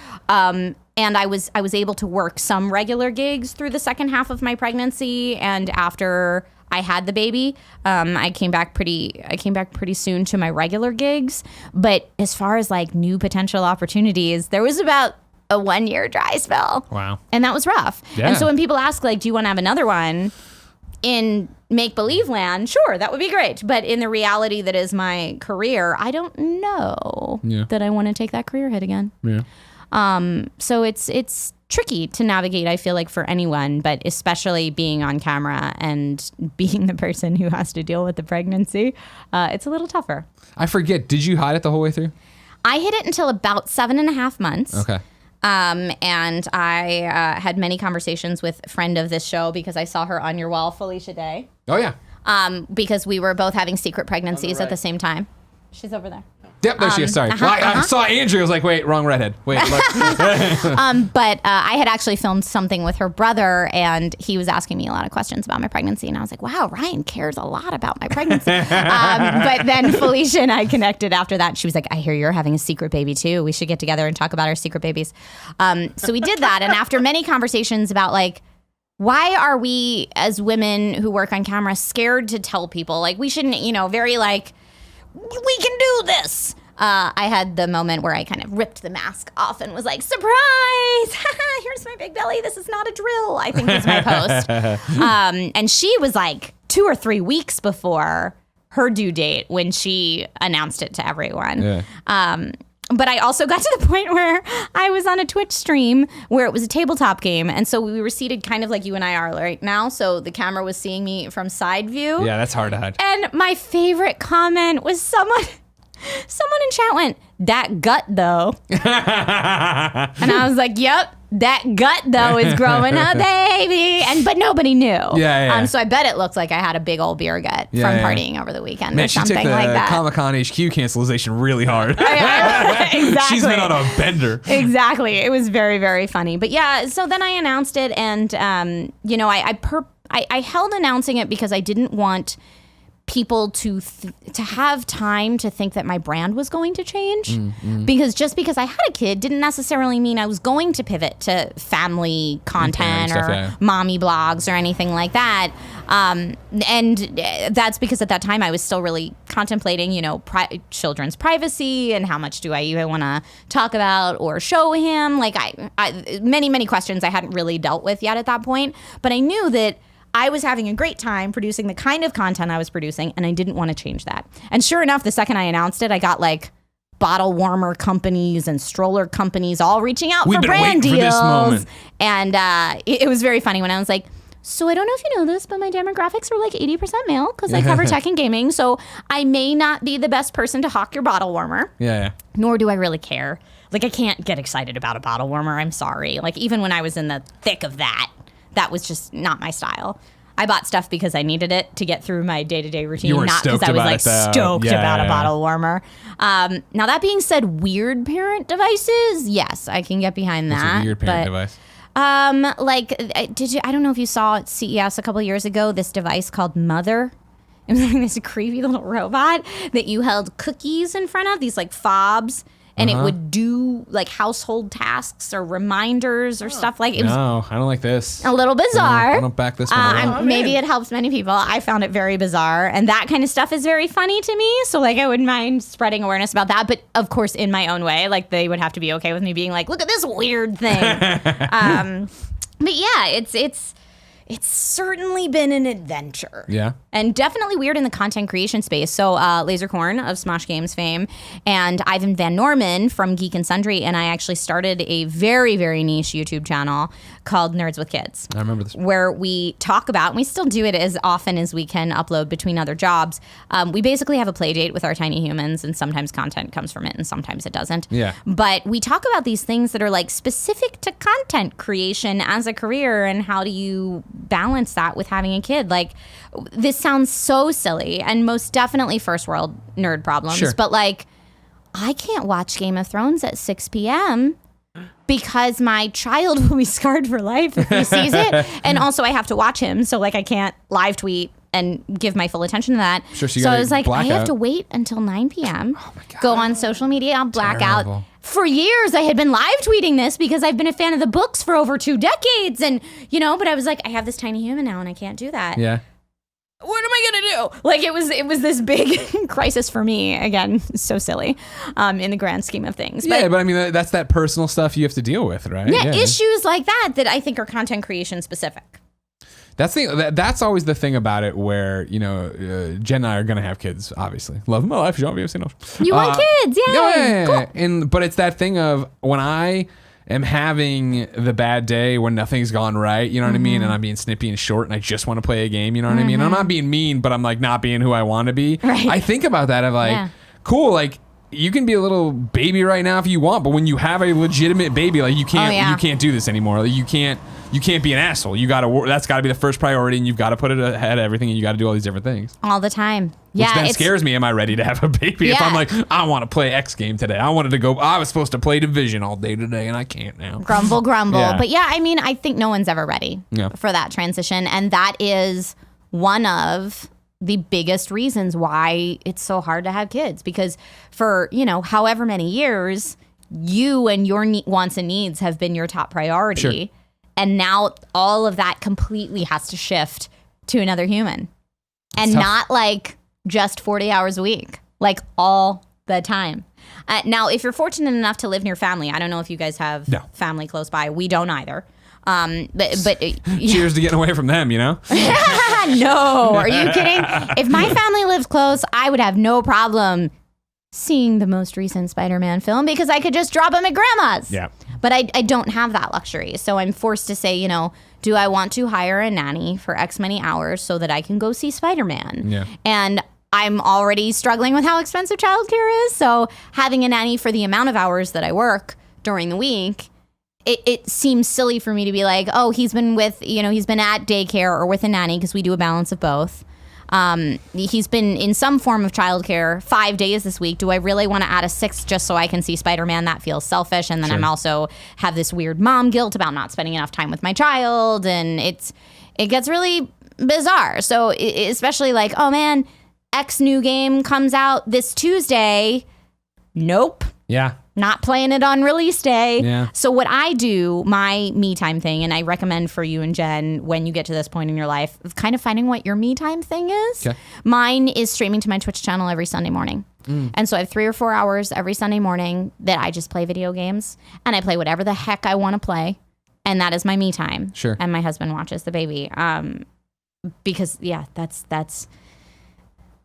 And I was able to work some regular gigs through the second half of my pregnancy, and after I had the baby, I came back pretty soon to my regular gigs. But as far as like new potential opportunities, there was about a 1-year dry spell. Wow. And that was rough. Yeah. And so when people ask, like, do you want to have another one in make-believe land? Sure, that would be great. But in the reality that is my career, I don't know that I want to take that career hit again. Yeah. So it's tricky to navigate, I feel like, for anyone, but especially being on camera and being the person who has to deal with the pregnancy, it's a little tougher. I forget. Did you hide it the whole way through? I hid it until about 7.5 months. Okay. And I had many conversations with a friend of this show because I saw her on your wall, Felicia Day. Oh, yeah. Because we were both having secret pregnancies at the same time. She's over there. Yep, there she is. Sorry. Well, I saw Andrew. I was like, wait, wrong redhead. Wait, look. But I had actually filmed something with her brother, and he was asking me a lot of questions about my pregnancy. And I was like, wow, Ryan cares a lot about my pregnancy. But then Felicia and I connected after that. She was like, I hear you're having a secret baby too. We should get together and talk about our secret babies. So we did that. And after many conversations about like, why are we as women who work on camera scared to tell people? Like, we shouldn't, very like, we can do this. I had the moment where I kind of ripped the mask off and was like, surprise! Here's my big belly. This is not a drill, I think was my post. And she was like 2 or 3 weeks before her due date when she announced it to everyone. Yeah. But I also got to the point where I was on a Twitch stream where it was a tabletop game. And so we were seated kind of like you and I are right now. So the camera was seeing me from side view. Yeah, that's hard to hide. And my favorite comment was someone in chat went, that gut though. And I was like, yep, that gut though is growing up, baby. But nobody knew. Yeah. So I bet it looked like I had a big old beer gut from partying over the weekend or something she took the like that. Comic-Con HQ cancelization really hard. Exactly. She's been on a bender. Exactly. It was very, very funny. But yeah, so then I announced it, and I held announcing it because I didn't want people to have time to think that my brand was going to change, because just because I had a kid didn't necessarily mean I was going to pivot to family content or mommy blogs or anything like that. And that's because at that time I was still really contemplating, children's privacy and how much do I even want to talk about or show him. Like many questions I hadn't really dealt with yet at that point, but I knew that I was having a great time producing the kind of content I was producing, and I didn't want to change that. And sure enough, the second I announced it, I got like bottle warmer companies and stroller companies all reaching out for brand deals. For this moment. And it was very funny when I was like, so I don't know if you know this, but my demographics are like 80% male because I cover tech and gaming. So I may not be the best person to hawk your bottle warmer. Yeah. Nor do I really care. Like, I can't get excited about a bottle warmer. I'm sorry. Like, even when I was in the thick of that was just not my style. I bought stuff because I needed it to get through my day-to-day routine, not because I was like stoked about a bottle warmer. Now, that being said, weird parent devices, yes, I can get behind that. What's a weird parent device? I don't know if you saw at CES a couple years ago, this device called Mother. It was like this creepy little robot that you held cookies in front of, these like fobs. And it would do like household tasks or reminders or stuff like it. No, I don't like this. A little bizarre. I don't back this one. Maybe it helps many people. I found it very bizarre. And that kind of stuff is very funny to me. So like I wouldn't mind spreading awareness about that. But of course, in my own way, like they would have to be okay with me being like, look at this weird thing. But yeah, it's certainly been an adventure. Yeah. And definitely weird in the content creation space. So Lasercorn of Smosh Games fame and Ivan Van Norman from Geek and Sundry and I actually started a very, very niche YouTube channel called Nerds with Kids. I remember this. Where we talk about, and we still do it as often as we can upload between other jobs. We basically have a play date with our tiny humans, and sometimes content comes from it and sometimes it doesn't. Yeah. But we talk about these things that are like specific to content creation as a career, and how do you balance that with having a kid? Like, this sounds so silly and most definitely first world nerd problems. Sure. But like, I can't watch Game of Thrones at 6 p.m. because my child will be scarred for life if he sees it. And also I have to watch him. So like I can't live tweet and give my full attention to that. Sure, so I was like, blackout. I have to wait until 9 p.m. Oh my God. Go on social media, I'll black Terrible. out. For years, I had been live tweeting this because I've been a fan of the books for over 2 decades. And, but I was like, I have this tiny human now and I can't do that. Yeah. What am I gonna do? Like it was this big crisis for me. Again, so silly, in the grand scheme of things. But I mean that's that personal stuff you have to deal with, right? Yeah, issues like that I think are content creation specific. That's always the thing about it, where Jen and I are gonna have kids. Obviously, love of my life. You want kids, yeah. Cool. But it's that thing of when I am having the bad day when nothing's gone right, you know what I mean? And I'm being snippy and short and I just want to play a game, you know what I mean? I'm not being mean, but I'm like not being who I want to be. Right. I think about that of like, cool, like you can be a little baby right now if you want, but when you have a legitimate baby, like you can't do this anymore. Like you can't be an asshole. You got to that's got to be the first priority, and you've got to put it ahead of everything, and you got to do all these different things all the time. Which then scares me. Am I ready to have a baby? If I'm like, I want to play X game today. I was supposed to play Division all day today, and I can't now. Grumble. Yeah. But yeah, I mean, I think no one's ever ready for that transition, and that is one of the biggest reasons why it's so hard to have kids, because for, however many years, you and your wants and needs have been your top priority. Sure. And now all of that completely has to shift to another human. And not like just 40 hours a week, like all the time. Now, if you're fortunate enough to live near family, I don't know if you guys have family close by. We don't either. But cheers to getting away from them, No, are you kidding? If my family lived close, I would have no problem seeing the most recent Spider-Man film because I could just drop them at grandma's. Yeah. But I don't have that luxury. So I'm forced to say, do I want to hire a nanny for X many hours so that I can go see Spider-Man? Yeah. And I'm already struggling with how expensive childcare is. So having a nanny for the amount of hours that I work during the week, it seems silly for me to be like, oh, he's been at daycare or with a nanny, because we do a balance of both. He's been in some form of childcare 5 days this week. Do I really want to add a sixth just so I can see Spider-Man? That feels selfish. And then I'm also have this weird mom guilt about not spending enough time with my child. And it gets really bizarre. So especially like, oh man, X new game comes out this Tuesday. Nope. Yeah. Not playing it on release day. Yeah. So what I do, my me time thing, and I recommend for you and Jen when you get to this point in your life, of kind of finding what your me time thing is. Okay. Mine is streaming to my Twitch channel every Sunday morning. And so I have 3 or 4 hours every Sunday morning that I just play video games, and I play whatever the heck I want to play. And that is my me time. Sure. And my husband watches the baby. Because that's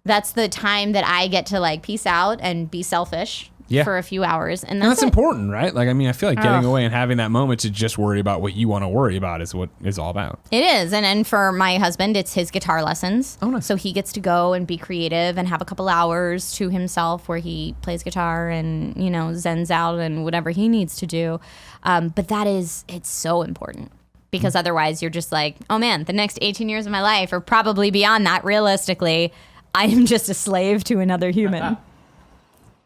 the time that I get to like peace out and be selfish. For a few hours. And that's important, right? Like, I mean, I feel like getting away and having that moment to just worry about what you want to worry about is what it's all about. It is. And for my husband, it's his guitar lessons. Oh, nice. So he gets to go and be creative and have a couple hours to himself where he plays guitar and, zens out and whatever he needs to do. But it's so important. Because otherwise you're just like, oh man, the next 18 years of my life, or probably beyond that, realistically, I am just a slave to another human.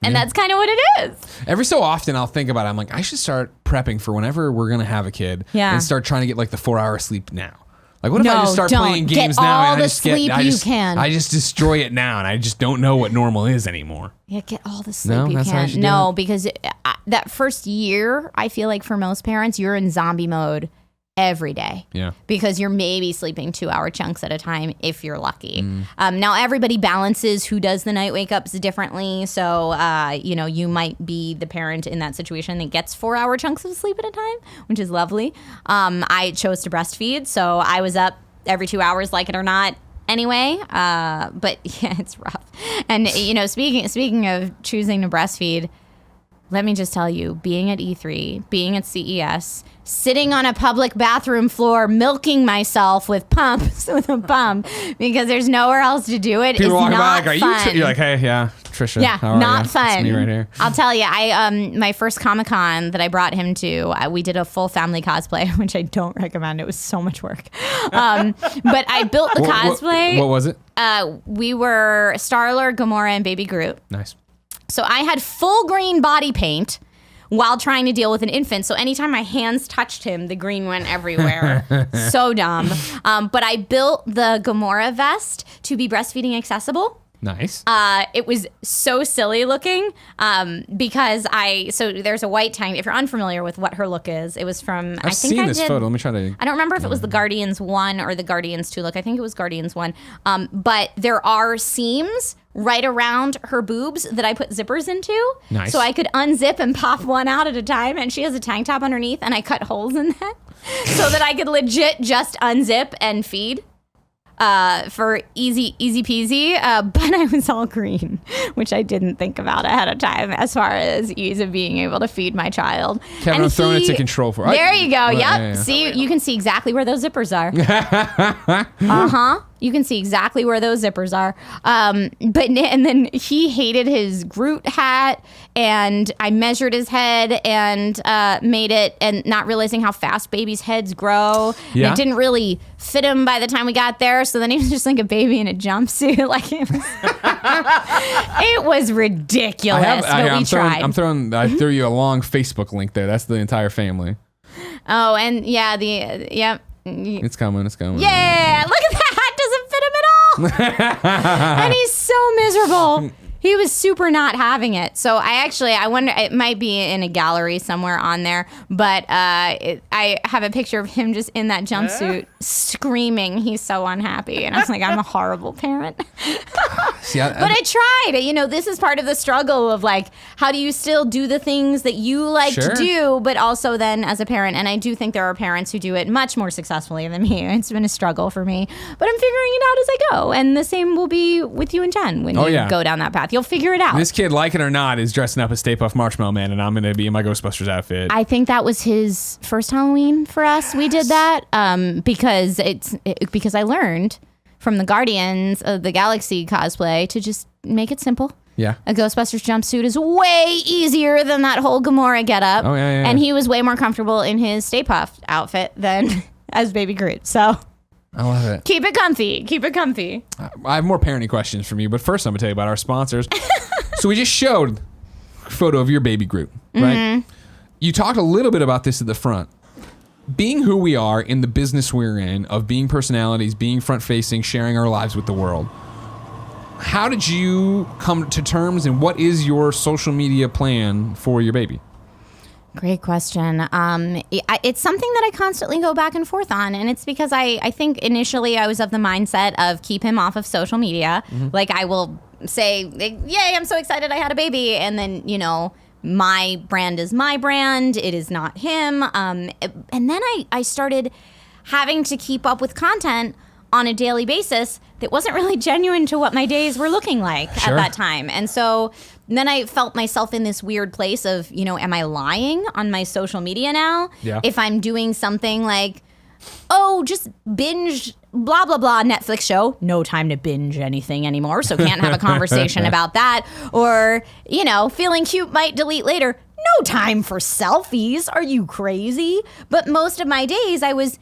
And that's kind of what it is. Every so often I'll think about it. I'm like, I should start prepping for whenever we're going to have a kid and start trying to get like the 4-hour sleep now. Like, what if I just start playing games now and I just destroy it now and I just don't know what normal is anymore. Yeah, get all the sleep you can. No, because that first year, I feel like for most parents, you're in zombie mode every day. Yeah. Because you're maybe sleeping 2-hour chunks at a time if you're lucky. Now everybody balances who does the night wake ups differently. So, you might be the parent in that situation that gets 4-hour chunks of sleep at a time, which is lovely. I chose to breastfeed, so I was up every 2 hours, like it or not. Anyway, but yeah, it's rough. And speaking of choosing to breastfeed, let me just tell you, being at E3, being at CES, sitting on a public bathroom floor, milking myself with a pump, because there's nowhere else to do it. People walking by, like, you're like, hey, yeah, Trisha. Yeah, not fun. It's me right here. I'll tell you, my first Comic-Con that I brought him to, we did a full family cosplay, which I don't recommend. It was so much work. But I built the cosplay. What was it? We were Star-Lord, Gamora, and Baby Groot. Nice. So I had full green body paint while trying to deal with an infant. So anytime my hands touched him, the green went everywhere. So dumb. But I built the Gamora vest to be breastfeeding accessible. Nice. It was so silly looking because so there's a white tank. If you're unfamiliar with what her look is, it was from, I've seen this photo. Let me try to. I don't remember if it was the Guardians 1 or the Guardians 2 look. I think it was Guardians 1. But there are seams right around her boobs that I put zippers into. Nice. So I could unzip and pop one out at a time. And she has a tank top underneath and I cut holes in that so that I could legit just unzip and feed. For easy peasy, but I was all green, which I didn't think about ahead of time as far as ease of being able to feed my child. Kevin, I'm throwing it to control for. There you go. Yep. Yeah. See, you can see exactly where those zippers are. You can see exactly where those zippers are. And then he hated his Groot hat, and I measured his head and made it, and not realizing how fast babies' heads grow. Yeah. And it didn't really fit him by the time we got there. So then he was just like a baby in a jumpsuit. Like it was ridiculous. We tried. I threw you a long Facebook link there. That's the entire family. Oh, and yeah, It's coming. Yeah, look at that. Doesn't fit him at all. And he's so miserable. He was super not having it. So I wonder, it might be in a gallery somewhere on there, but I have a picture of him just in that jumpsuit screaming. He's so unhappy. And I was like, I'm a horrible parent. But I tried. You know, this is part of the struggle of like, how do you still do the things that you like to do, but also then as a parent. And I do think there are parents who do it much more successfully than me. It's been a struggle for me, but I'm figuring it out as I go. And the same will be with you and Jen when you go down that path. You'll figure it out. This kid, like it or not, is dressing up as Stay Puft Marshmallow Man, and I'm going to be in my Ghostbusters outfit. I think that was his first Halloween for us. We did that because I learned from the Guardians of the Galaxy cosplay to just make it simple. Yeah. A Ghostbusters jumpsuit is way easier than that whole Gamora getup. Oh, yeah. And he was way more comfortable in his Stay Puft outfit than as Baby Groot. So I love it. Keep it comfy. I have more parenting questions from you, but first I'm going to tell you about our sponsors. So we just showed a photo of your baby Groot, right? Mm-hmm. You talked a little bit about this at the front. Being who we are in the business we're in, of being personalities, being front-facing, sharing our lives with the world. How did you come to terms, and what is your social media plan for your baby? Great question. It's something that I constantly go back and forth on, and it's because I think initially I was of the mindset of keep him off of social media. Mm-hmm. Like I will say, yay, I'm so excited I had a baby, and then, you know, my brand is my brand. It is not him. And then I started having to keep up with content on a daily basis that wasn't really genuine to what my days were looking like at that time. And so then I felt myself in this weird place of, you know, am I lying on my social media now? Yeah. If I'm doing something like, oh, just binge blah, blah, blah Netflix show. No time to binge anything anymore, so can't have a conversation about that. Or, you know, feeling cute, might delete later. No time for selfies. Are you crazy? But most of my days I was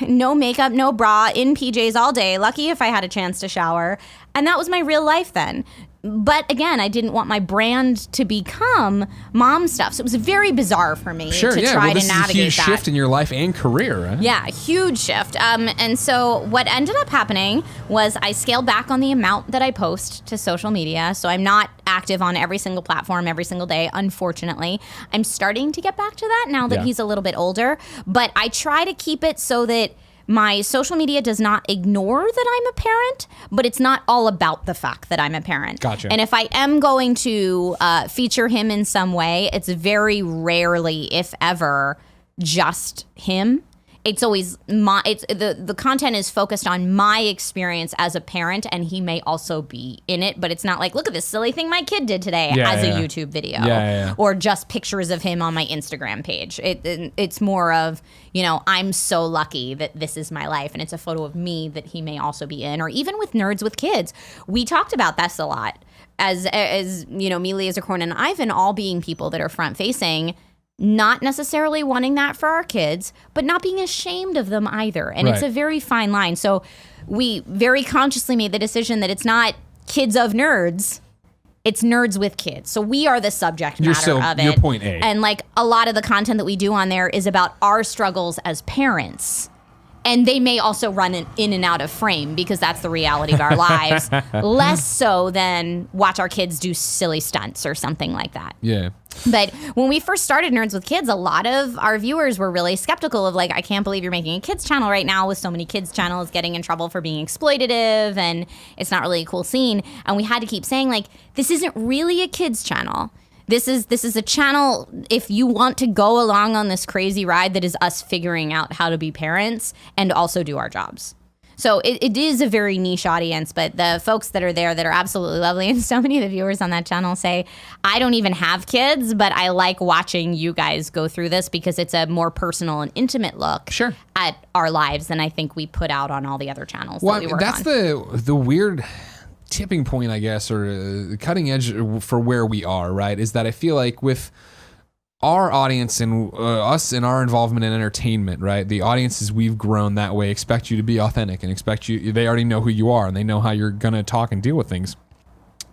no makeup, no bra, in PJs all day. Lucky if I had a chance to shower. And that was my real life then. But again, I didn't want my brand to become mom stuff. So it was very bizarre for me to try to navigate that. Huge shift in your life and career, right? Yeah, huge shift. And so what ended up happening was I scaled back on the amount that I post to social media. So I'm not active on every single platform every single day, unfortunately. I'm starting to get back to that now that he's a little bit older. But I try to keep it so that my social media does not ignore that I'm a parent, but it's not all about the fact that I'm a parent. Gotcha. And if I am going to feature him in some way, it's very rarely, if ever, just him. It's always the content is focused on my experience as a parent, and he may also be in it, but it's not like, look at this silly thing my kid did today as a YouTube video, or just pictures of him on my Instagram page. It's more of, you know, I'm so lucky that this is my life, and it's a photo of me that he may also be in. Or even with Nerds with Kids, we talked about this a lot, as you know, me, Lasercorn, and Ivan all being people that are front facing. Not necessarily wanting that for our kids, but not being ashamed of them either. And it's a very fine line. So we very consciously made the decision that it's not kids of nerds, it's nerds with kids. So we are the subject matter of it. You're point A. And like a lot of the content that we do on there is about our struggles as parents. And they may also run in and out of frame because that's the reality of our lives. Less so than watch our kids do silly stunts or something like that. Yeah. But when we first started Nerds with Kids, a lot of our viewers were really skeptical of like, I can't believe you're making a kids channel right now with so many kids channels getting in trouble for being exploitative, and it's not really a cool scene. And we had to keep saying like, this isn't really a kids channel. This is a channel if you want to go along on this crazy ride that is us figuring out how to be parents and also do our jobs. So it is a very niche audience, but the folks that are there that are absolutely lovely, and so many of the viewers on that channel say, I don't even have kids, but I like watching you guys go through this because it's a more personal and intimate look at our lives than I think we put out on all the other channels that we work that's on. the weird tipping point, I guess, or cutting edge for where we are, right? Is that I feel like with our audience and us and our involvement in entertainment, right? The audiences we've grown that way expect you to be authentic and expect you, they already know who you are and they know how you're going to talk and deal with things.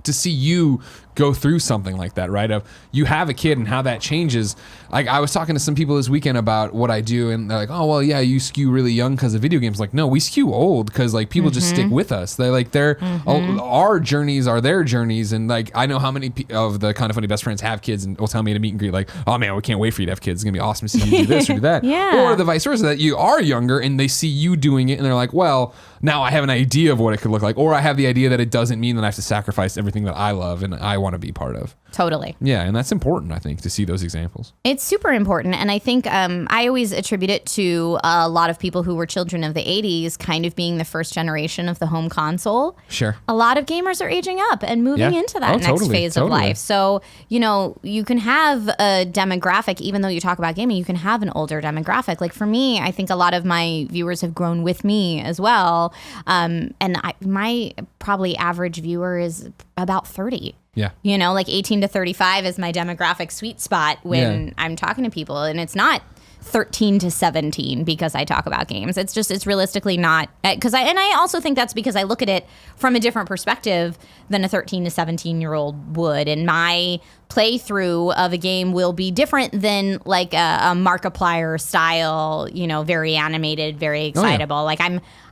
To see you go through something like that, right? Of you have a kid and how that changes. Like I was talking to some people this weekend about what I do, and they're like, "Oh, well, yeah, you skew really young because of video games." Like, no, we skew old because like people just stick with us. They're like, our journeys are their journeys, and like I know how many of the Kind of Funny best friends have kids and will tell me at a meet and greet, like, "Oh man, we can't wait for you to have kids. It's gonna be awesome to see you do this or do that." Or the vice versa, that you are younger and they see you doing it and they're like, "Well, now I have an idea of what it could look like," or I have the idea that it doesn't mean that I have to sacrifice everything that I love and I want to be part of. Totally. Yeah, and that's important, I think, to see those examples. It's super important, and I think I always attribute it to a lot of people who were children of the 80s kind of being the first generation of the home console. Sure. A lot of gamers are aging up and moving into that next phase of life. So, you know, you can have a demographic, even though you talk about gaming, you can have an older demographic. Like for me, I think a lot of my viewers have grown with me as well. And my probably average viewer is about 30. Yeah. You know, like 18 to 35 is my demographic sweet spot when I'm talking to people. And it's not 13 to 17 because I talk about games. It's just, it's realistically not. I also think that's because I look at it from a different perspective than a 13 to 17-year-old would. And my playthrough of a game will be different than like a Markiplier style, you know, very animated, very excitable. Like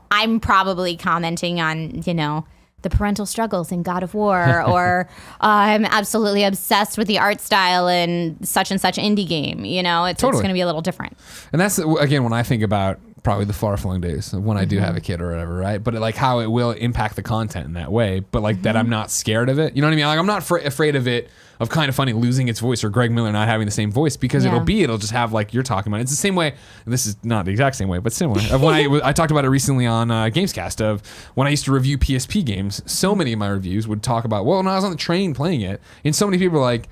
I'm probably commenting on, you know, the parental struggles in God of War, or I'm absolutely obsessed with the art style in such and such indie game. You know, it's going to be a little different. And that's, again, when I think about probably the far-flung days of when I do have a kid or whatever, right? But like how it will impact the content in that way, but like that I'm not scared of it. You know what I mean? Like I'm not afraid of it, of Kind of Funny losing its voice or Greg Miller not having the same voice, because it'll just have like you're talking about. It's the same way. This is not the exact same way, but similar. Of when I talked about it recently on Gamescast, of when I used to review PSP games. So many of my reviews would talk about, well, when I was on the train playing it, and so many people are like,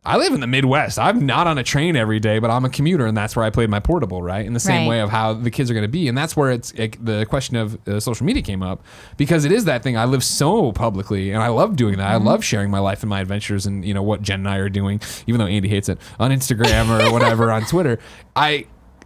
I live in the Midwest. I'm not on a train every day, but I'm a commuter, and that's where I played my portable, right? In the same way of how the kids are going to be. And that's where the question of social media came up, because it is that thing. I live so publicly, and I love doing that. I love sharing my life and my adventures and, you know, what Jen and I are doing, even though Andy hates it, on Instagram or whatever, on Twitter.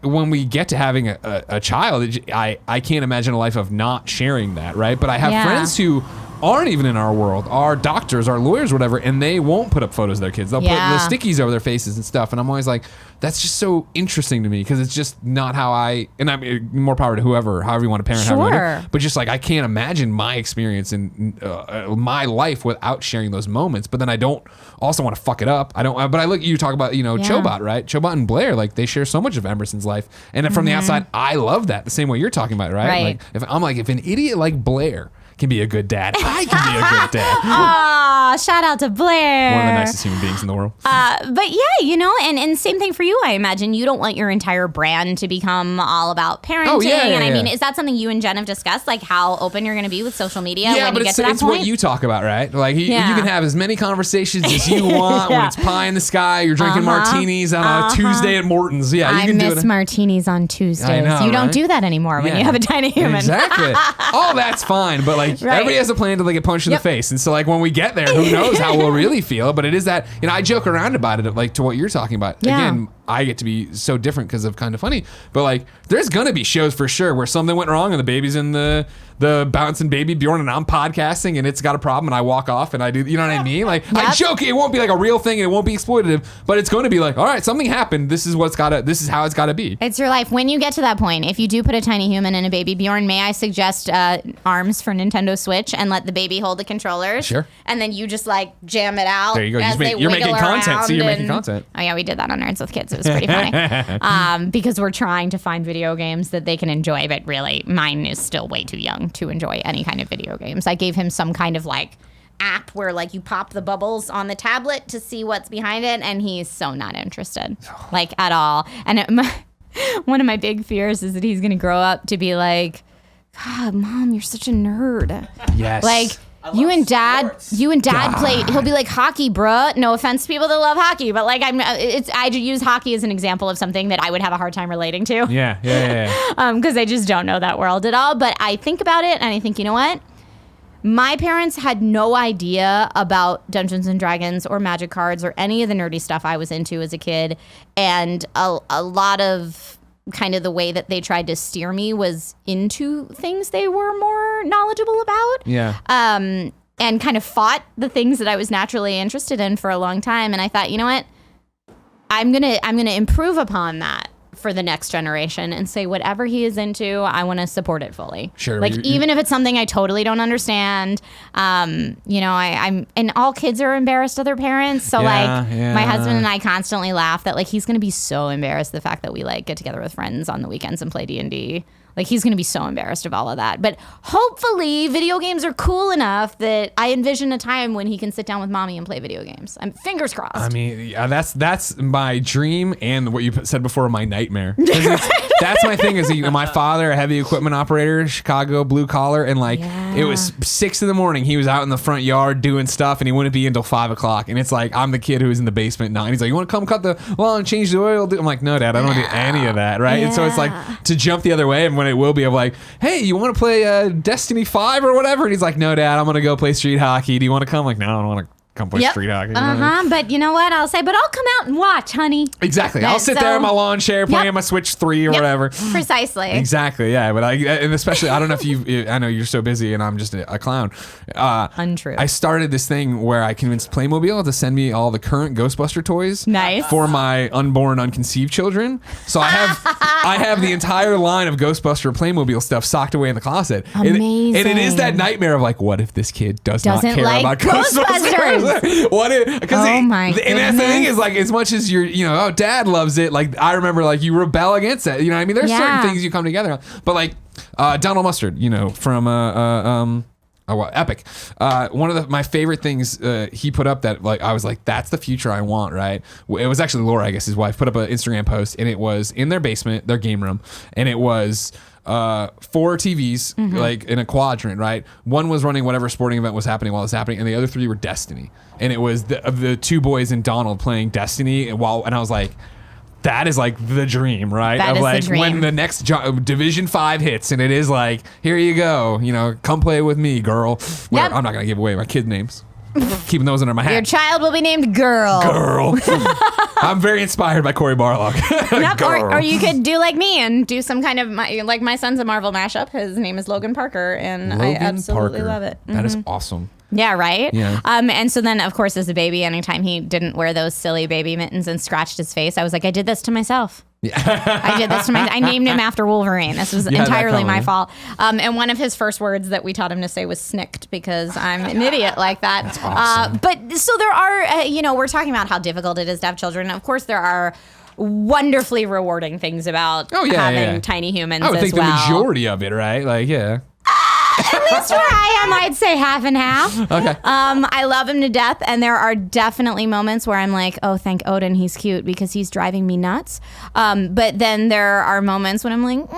When we get to having a child, I can't imagine a life of not sharing that, right? But I have friends who aren't even in our world, are doctors, are lawyers, whatever, and they won't put up photos of their kids. They'll put the stickies over their faces and stuff. And I'm always like, that's just so interesting to me, because it's just not how and I'm more power to however you want to parent, but just like I can't imagine my experience in my life without sharing those moments. But then I don't also want to fuck it up. But I look, you talk about, you know, Chobot, right? Chobot and Blair, like they share so much of Emerson's life, and from the outside, I love that the same way you're talking about, right? Like if an idiot like Blair can be a good dad, I can be a good dad. Aw, shout out to Blair. One of the nicest human beings in the world. But yeah, you know, and same thing for you, I imagine. You don't want your entire brand to become all about parenting. I mean, is that something you and Jen have discussed, like how open you're going to be with social media when you get to that it's point? What you talk about, right? Like you can have as many conversations as you want when it's pie in the sky, you're drinking martinis on a Tuesday at Morton's. Yeah, you can do it. I miss martinis on Tuesdays. I know, you don't do that anymore when you have a tiny human. Exactly. All that's fine, but like everybody has a plan to like get punched in the face, and so like when we get there, who knows how we'll really feel. But it is that, you know, I joke around about it, like to what you're talking about. Again, I get to be so different because of Kind of Funny, but like there's gonna be shows for sure where something went wrong and the baby's in the bouncing baby Bjorn, and I'm podcasting and it's got a problem and I walk off and I do, you know what I mean? Like I joke, it won't be like a real thing and it won't be exploitative, but it's going to be like, all right, something happened. This is how it's gotta be. It's your life. When you get to that point, if you do put a tiny human in a baby Bjorn, may I suggest arms for Nintendo Switch and let the baby hold the controllers? Sure. And then you just like jam it out. There you go. You're making content. So you're making content. Oh yeah, we did that on Nerds with Kids. It was pretty funny. Because we're trying to find video games that they can enjoy, but really mine is still way too young to enjoy any kind of video games. I gave him some kind of like app where like you pop the bubbles on the tablet to see what's behind it, and he's so not interested, like at all. And one of my big fears is that he's going to grow up to be like, God, Mom, you're such a nerd. Yes. Like, you and dad play. He'll be like, hockey, bruh. No offense to people that love hockey, but like I use hockey as an example of something that I would have a hard time relating to. Yeah. Because I just don't know that world at all. But I think about it and I think, you know what? My parents had no idea about Dungeons and Dragons or Magic cards or any of the nerdy stuff I was into as a kid. And a lot of kind of the way that they tried to steer me was into things they were more knowledgeable about. Yeah. And kind of fought the things that I was naturally interested in for a long time. And I thought, you know what? I'm gonna improve upon that for the next generation and say whatever he is into, I want to support it fully. Sure. Like even if it's something I totally don't understand, you know, I'm and all kids are embarrassed of their parents. So my husband and I constantly laugh that like he's going to be so embarrassed the fact that we like get together with friends on the weekends and play D&D. Like he's going to be so embarrassed of all of that. But hopefully video games are cool enough that I envision a time when he can sit down with mommy and play video games. I'm fingers crossed. I mean, yeah, that's my dream and what you said before, my nightmare. That's my thing is, you know, my father, a heavy equipment operator, Chicago, blue collar. And like, it was 6 a.m. He was out in the front yard doing stuff and he wouldn't be until 5 o'clock. And it's like, I'm the kid who's in the basement now. And he's like, you want to come cut the lawn and change the oil? I'm like, no, Dad, I don't want to do any of that. Right. And so it's like to jump the other way. And when it will be of like, hey, you want to play Destiny 5 or whatever? And he's like, no, Dad, I'm going to go play street hockey. Do you want to come? I'm like, no, I don't want to come play street hockey. But you know what? I'll say, but I'll come out and watch, honey. Exactly. I'll sit there in my lawn chair playing my Switch 3 or whatever. Precisely. Exactly. Yeah. But and especially, I don't know if I know you're so busy and I'm just a clown. Untrue. I started this thing where I convinced Playmobil to send me all the current Ghostbuster toys. Nice. For my unborn, unconceived children. So I have the entire line of Ghostbuster Playmobil stuff socked away in the closet. Amazing. And it is that nightmare of like, what if this kid doesn't not care like about Ghostbusters? What if, because and that's the thing is like, as much as you're, you know, oh, Dad loves it. Like I remember like you rebel against it. You know what I mean? There's certain things you come together on, but like Donald Mustard, you know, from Epic. One of my favorite things he put up that like I was like, that's the future I want, right? It was actually Laura, I guess his wife, put up an Instagram post and it was in their basement, their game room, and it was 4 TVs like in a quadrant, right? One was running whatever sporting event was happening while it was happening, and the other 3 were Destiny. And it was the 2 boys and Donald playing Destiny, and I was like, that is like the dream, right? That is like the dream. When the next Division 5 hits and it is like, here you go, you know, come play with me, girl. Yep. I'm not gonna give away my kid names. Keeping those under my hat. Your child will be named Girl. I'm very inspired by Cory Barlog. Yep. Or you could do like me and do some kind of like my son's a Marvel mashup. His name is Logan Parker, and I absolutely love it. That is awesome. Yeah, right? Yeah. And so then, of course, as a baby, anytime he didn't wear those silly baby mittens and scratched his face, I was like, I did this to myself. Yeah. I named him after Wolverine. This was entirely my fault. And one of his first words that we taught him to say was snicked because I'm an idiot like that. That's awesome. But so there are, we're talking about how difficult it is to have children. Of course, there are wonderfully rewarding things about having tiny humans as well. I would think the majority of it, right? Like, yeah. At least where I am, I'd say half and half. Okay. I love him to death, and there are definitely moments where I'm like, oh, thank Odin, he's cute because he's driving me nuts. But then there are moments when I'm like,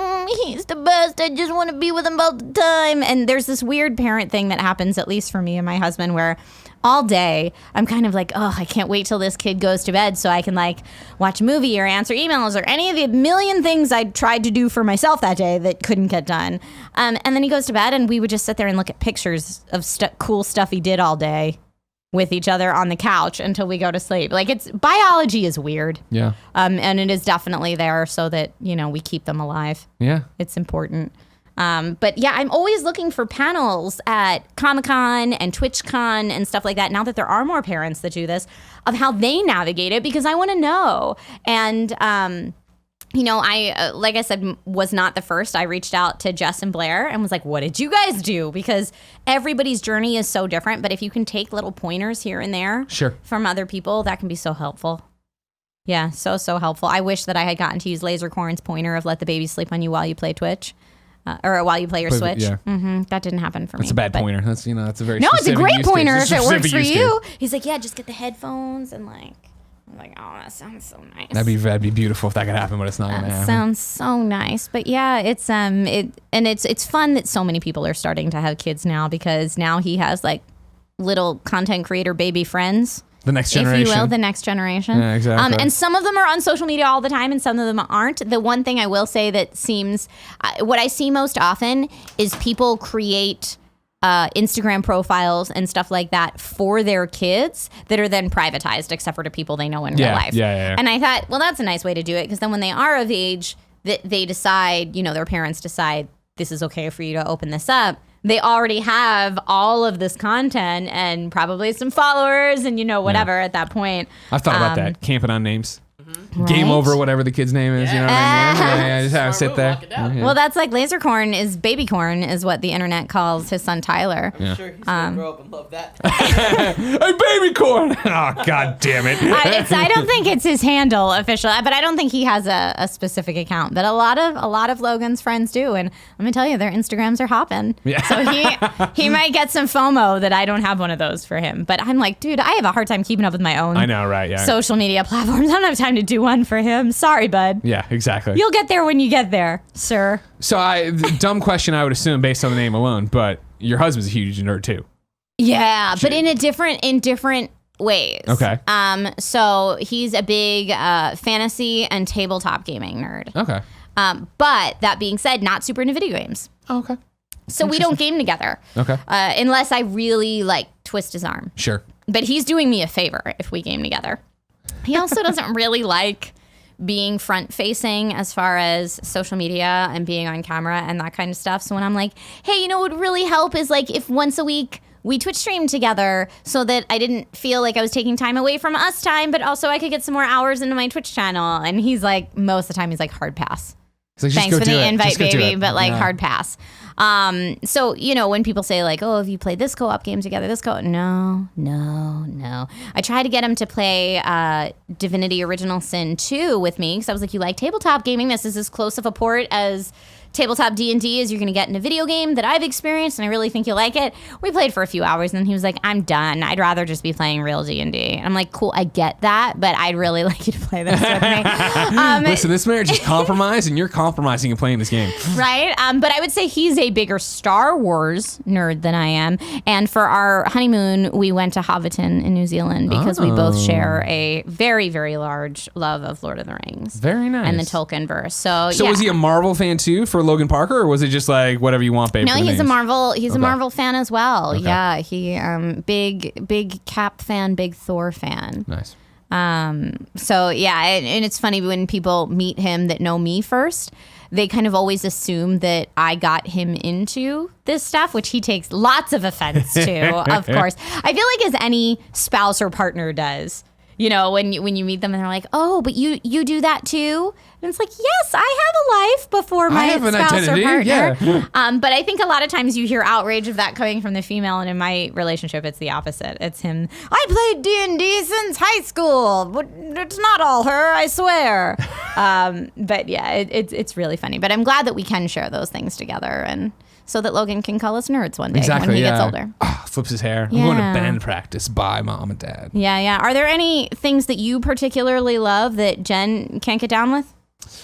he's the best. I just want to be with him all the time. And there's this weird parent thing that happens, at least for me and my husband, where all day I'm kind of like, oh, I can't wait till this kid goes to bed so I can like watch a movie or answer emails or any of the million things I tried to do for myself that day that couldn't get done. And then he goes to bed and we would just sit there and look at pictures of cool stuff he did all day with each other on the couch until we go to sleep. Like biology is weird. Yeah. And it is definitely there so that, we keep them alive. Yeah. It's important. But yeah, I'm always looking for panels at Comic-Con and TwitchCon and stuff like that. Now that there are more parents that do this, of how they navigate it, because I want to know. And, I, like I said, was not the first. I reached out to Jess and Blair and was like, what did you guys do? Because everybody's journey is so different. But if you can take little pointers here and there from other people, that can be so helpful. Yeah, so helpful. I wish that I had gotten to use Lasercorn's pointer of let the baby sleep on you while you play Twitch. Or while you play your Switch. Yeah. That didn't happen for me. It's a bad pointer. That's a very No, it's a great pointer if it works for you. Case. He's like, yeah, just get the headphones and like I'm like, oh, that sounds so nice. That'd be beautiful if that could happen, but it's not going to happen. Sounds so nice. But yeah, it's it's fun that so many people are starting to have kids now, because now he has like little content creator baby friends. The next generation. If you will, the next generation. Yeah, exactly. And some of them are on social media all the time and some of them aren't. The one thing I will say that seems, what I see most often is people create Instagram profiles and stuff like that for their kids that are then privatized, except for to people they know in real life. Yeah. And I thought, well, that's a nice way to do it, because then when they are of age, that they decide, their parents decide this is okay for you to open this up. They already have all of this content and probably some followers and, whatever at that point. I've thought about that. Camping on names. Right? Game over, whatever the kid's name is. You know what I mean? Yeah, just have to sit there. Yeah. Well, that's like Lasercorn is baby corn is what the internet calls his son Tyler. I'm sure he's going to grow up and love that. Hey, baby corn! Oh, God damn it. I don't think it's his handle officially, but I don't think he has a specific account. But a lot of Logan's friends do, and let me tell you, their Instagrams are hopping. Yeah. So he might get some FOMO that I don't have one of those for him. But I'm like, dude, I have a hard time keeping up with my own. I know, right? Yeah. Social media platforms. I don't have time to do one for him. Sorry, bud. Yeah, exactly. You'll get there when you get there, sir. So dumb question, I would assume, based on the name alone, but your husband's a huge nerd too. Yeah, but in different ways. Okay. So he's a big fantasy and tabletop gaming nerd. Okay. But that being said, not super into video games. Oh, okay. So we don't game together. Okay. Unless I really twist his arm. Sure. But he's doing me a favor if we game together. He also doesn't really like being front facing as far as social media and being on camera and that kind of stuff. So when I'm like, hey, what would really help is if once a week we Twitch stream together, so that I didn't feel like I was taking time away from us time, but also I could get some more hours into my Twitch channel. And he's like, most of the time he's like, hard pass. Like, thanks for the invite, Just go do baby, it. but hard pass. So, when people say oh, have you played this co-op game together? No. I tried to get him to play Divinity Original Sin 2 with me, because I was like, you like tabletop gaming? This is as close of a port as tabletop D&D as you're going to get in a video game that I've experienced, and I really think you'll like it. We played for a few hours, and then he was like, I'm done. I'd rather just be playing real D&D. And I'm like, cool, I get that, but I'd really like you to play this with me. Listen, this marriage is compromised, and you're compromising and playing this game. Right? But I would say he's a bigger Star Wars nerd than I am. And for our honeymoon, we went to Hobbiton in New Zealand, because we both share a very, very large love of Lord of the Rings. Very nice. And the Tolkien verse. So yeah. Was he a Marvel fan too for Logan Parker, or was it just whatever you want, babe? No, he's a Marvel. He's a Okay. Marvel fan as well. Okay. Yeah, he big Cap fan, big Thor fan. Nice. So yeah, and it's funny when people meet him that know me first, they kind of always assume that I got him into this stuff, which he takes lots of offense to, of course. I feel like as any spouse or partner does. When you meet them and they're like, oh, but you do that too? And it's like, yes, I have a life before my spouse or partner. Yeah. But I think a lot of times you hear outrage of that coming from the female, and in my relationship, it's the opposite. It's him. I played D&D since high school, but it's not all her, I swear. But yeah, it's really funny. But I'm glad that we can share those things together, and so that Logan can call us nerds one day when he gets older. Flips his hair. Yeah. I'm going to band practice. Bye, mom and dad. Yeah. Are there any things that you particularly love that Jen can't get down with?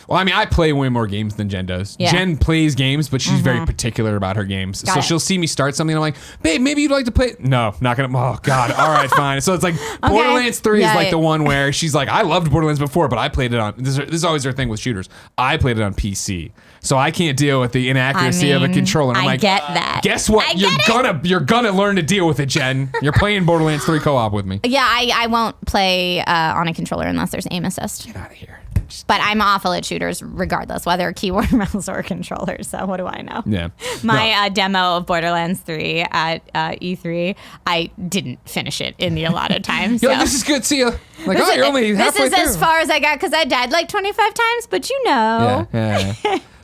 Well, I mean, I play way more games than Jen does. Yeah. Jen plays games, but she's very particular about her games. Got it. She'll see me start something, and I'm like, babe, maybe you'd like to play. No, not going to. Oh, God. All right, fine. So it's like Borderlands 3 is the one where she's like, I loved Borderlands before, but I played it on. This is always her thing with shooters. I played it on PC. So I can't deal with the inaccuracy of a controller. And I'm like, get that. Guess what? You're gonna learn to deal with it, Jen. You're playing Borderlands 3 co-op with me. Yeah, I won't play on a controller unless there's aim assist. Get out of here. But I'm awful at shooters regardless, whether keyboard, mouse, or controller. So what do I know? Yeah. My demo of Borderlands 3 at E3, I didn't finish it in the allotted time. You're like, this is good. See ya. Like, This you're is- only halfway This is through. as far as I got, because I died like 25 times, but you know. Yeah.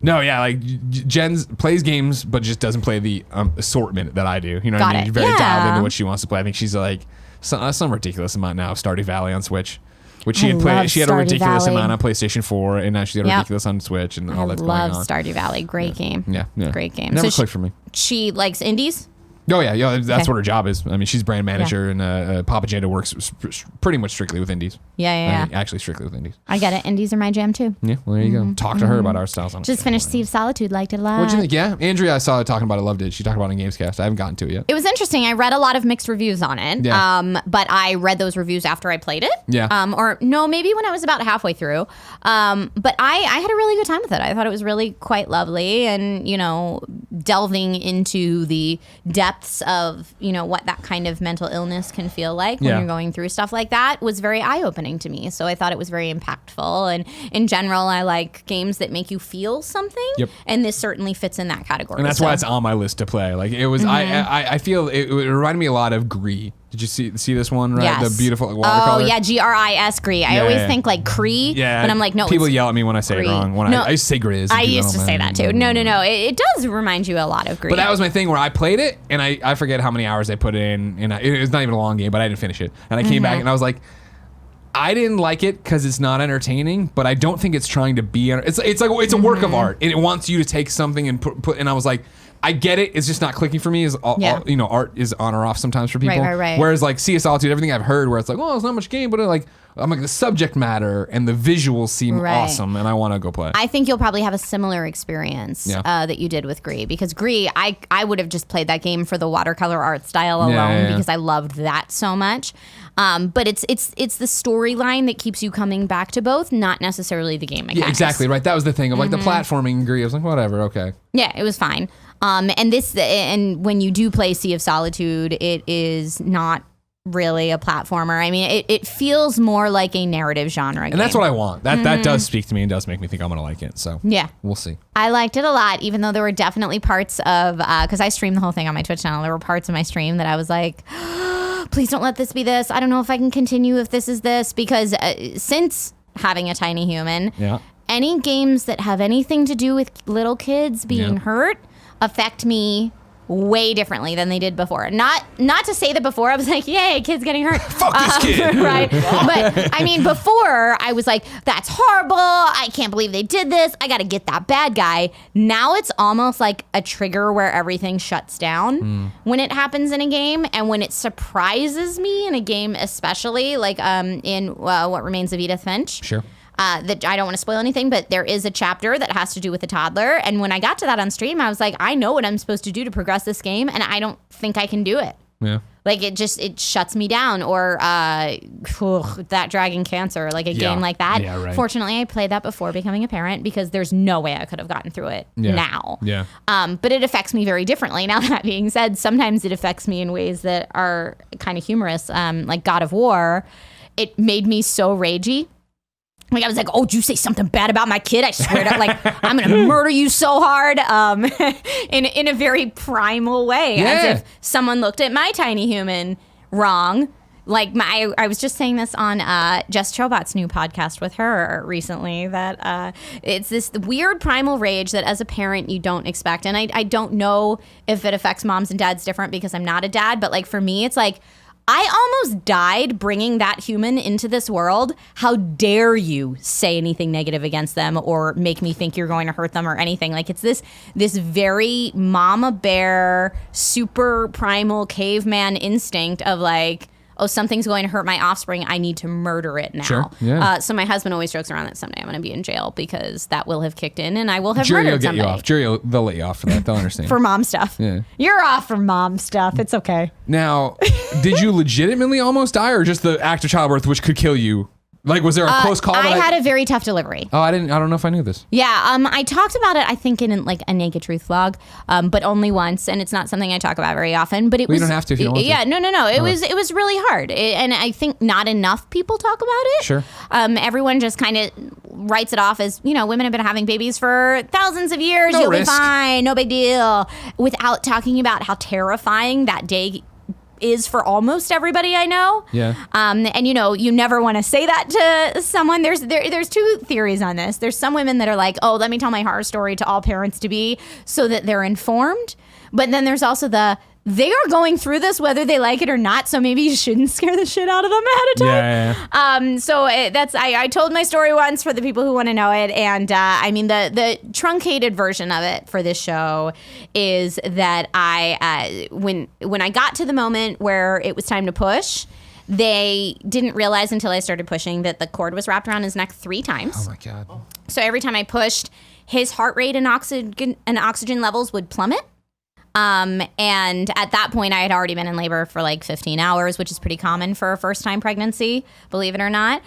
No, yeah, Jen plays games, but just doesn't play the assortment that I do. You know what I mean? Got it. Very dialed Yeah. into what she wants to play. I think she's like some ridiculous amount now of Stardew Valley on Switch, which she I had played. love She had a Stardew ridiculous Valley. amount on PlayStation 4, and now she's got a Yep. ridiculous on Switch, and all I that's love going on. Stardew Valley. Great game. Yeah. Great game. Never So clicked for me. she likes indies? Oh yeah, that's what her job is. I mean, she's brand manager, and Papa Jada works pretty much strictly with indies. Yeah. Actually, strictly with indies. I get it. Indies are my jam too. Yeah, well, there you go. Talk to her about our styles. Just finished Sea of Solitude. Liked it a lot. What'd you think? Yeah, Andrea, I saw her talking about it. Loved it. She talked about it in Gamescast. I haven't gotten to it yet. It was interesting. I read a lot of mixed reviews on it. Yeah. But I read those reviews after I played it. Yeah. Or no, maybe when I was about halfway through. But I had a really good time with it. I thought it was really quite lovely, and delving into the depths of what that kind of mental illness can feel like when you're going through stuff like that was very eye-opening to me. So I thought it was very impactful. And in general, I like games that make you feel something. Yep. And this certainly fits in that category. And that's why it's on my list to play. Like it was, I feel it reminded me a lot of Gris. Did you see this one, right? Yes. The beautiful watercolor. Oh, yeah, Gris, Gris. I always think like Cree, but I'm like, no, people yell at me when I say it wrong. I used to say Gris. I used to say that too. No. It does remind you a lot of Gris. But that was my thing where I played it, and I forget how many hours I put in, and it was not even a long game, but I didn't finish it. And I came back, and I was like, I didn't like it because it's not entertaining, but I don't think it's trying to be. It's a work of art, and it wants you to take something and put. And I was like, I get it. It's just not clicking for me. Art is on or off sometimes for people. Right. Whereas like Sea of Solitude, everything I've heard where it's like, oh, it's not much game, but I'm like the subject matter and the visuals seem awesome, and I want to go play. I think you'll probably have a similar experience that you did with Gris, because Gris, I would have just played that game for the watercolor art style alone because I loved that so much. But it's the storyline that keeps you coming back to both, not necessarily the game mechanics. Yeah, exactly right. That was the thing of like the platforming in Gris. I was like, whatever, okay. Yeah, it was fine. And when you do play Sea of Solitude, it is not really a platformer. I mean, it feels more like a narrative genre game. And that's what I want. That does speak to me and does make me think I'm going to like it. So yeah, we'll see. I liked it a lot, even though there were definitely parts of, because I streamed the whole thing on my Twitch channel. There were parts of my stream that I was like, please don't let this be this. I don't know if I can continue if this is this, because since having a tiny human, any games that have anything to do with little kids being hurt affect me way differently than they did before. Not to say that before I was like, yay, kid's getting hurt. Fuck this kid. Right. But I mean, before I was like, that's horrible. I can't believe they did this. I got to get that bad guy. Now it's almost like a trigger where everything shuts down when it happens in a game, and when it surprises me in a game, especially like in What Remains of Edith Finch. Sure. That I don't want to spoil anything, but there is a chapter that has to do with a toddler. And when I got to that on stream, I was like, I know what I'm supposed to do to progress this game, and I don't think I can do it. Yeah. Like it shuts me down. Or that Dragon Cancer, like a game like that. Yeah, right. Fortunately, I played that before becoming a parent, because there's no way I could have gotten through it now. Yeah. But it affects me very differently. Now, that being said, sometimes it affects me in ways that are kind of humorous. Like God of War, it made me so ragey. Like I was like, oh, did you say something bad about my kid? I swear to, like, I'm going to murder you so hard, in a very primal way. Yeah. As if someone looked at my tiny human wrong. Like I was just saying this on Jess Chobot's new podcast with her recently, that it's this weird primal rage that as a parent you don't expect. And I don't know if it affects moms and dads different, because I'm not a dad, but like for me, it's like, I almost died bringing that human into this world. How dare you say anything negative against them or make me think you're going to hurt them or anything. Like it's this very mama bear, super primal caveman instinct of like, oh, something's going to hurt my offspring. I need to murder it now. Sure, yeah. So my husband always jokes around that someday I'm going to be in jail because that will have kicked in and I will have Jury will murdered get somebody. you off. Jury, they'll let you off for that. They'll understand. For mom stuff. Yeah. You're off for mom stuff. It's okay. Now, did you legitimately almost die, or just the act of childbirth, which could kill you? Like, was there a close call? I had a very tough delivery. Oh, I don't know if I knew this. Yeah, I talked about it, I think, in like a Naked Truth vlog, but only once, and it's not something I talk about very often. But it was. You don't have to if you don't want to. Yeah, no. It was really hard, and I think not enough people talk about it. Sure. Everyone just kind of writes it off as, women have been having babies for thousands of years. You'll be fine, no big deal, without talking about how terrifying that day is for almost everybody I know. Yeah. And you never want to say that to someone. There's two theories on this. There's some women that are like, oh, let me tell my horror story to all parents to be so that they're informed. But then there's also they are going through this whether they like it or not, so maybe you shouldn't scare the shit out of them ahead of time. I told my story once for the people who want to know it, and I mean the truncated version of it for this show is that when I got to the moment where it was time to push, they didn't realize until I started pushing that the cord was wrapped around his neck 3 times. Oh my God. So every time I pushed, his heart rate and oxygen levels would plummet. And at that point, I had already been in labor for like 15 hours, which is pretty common for a first-time pregnancy, believe it or not.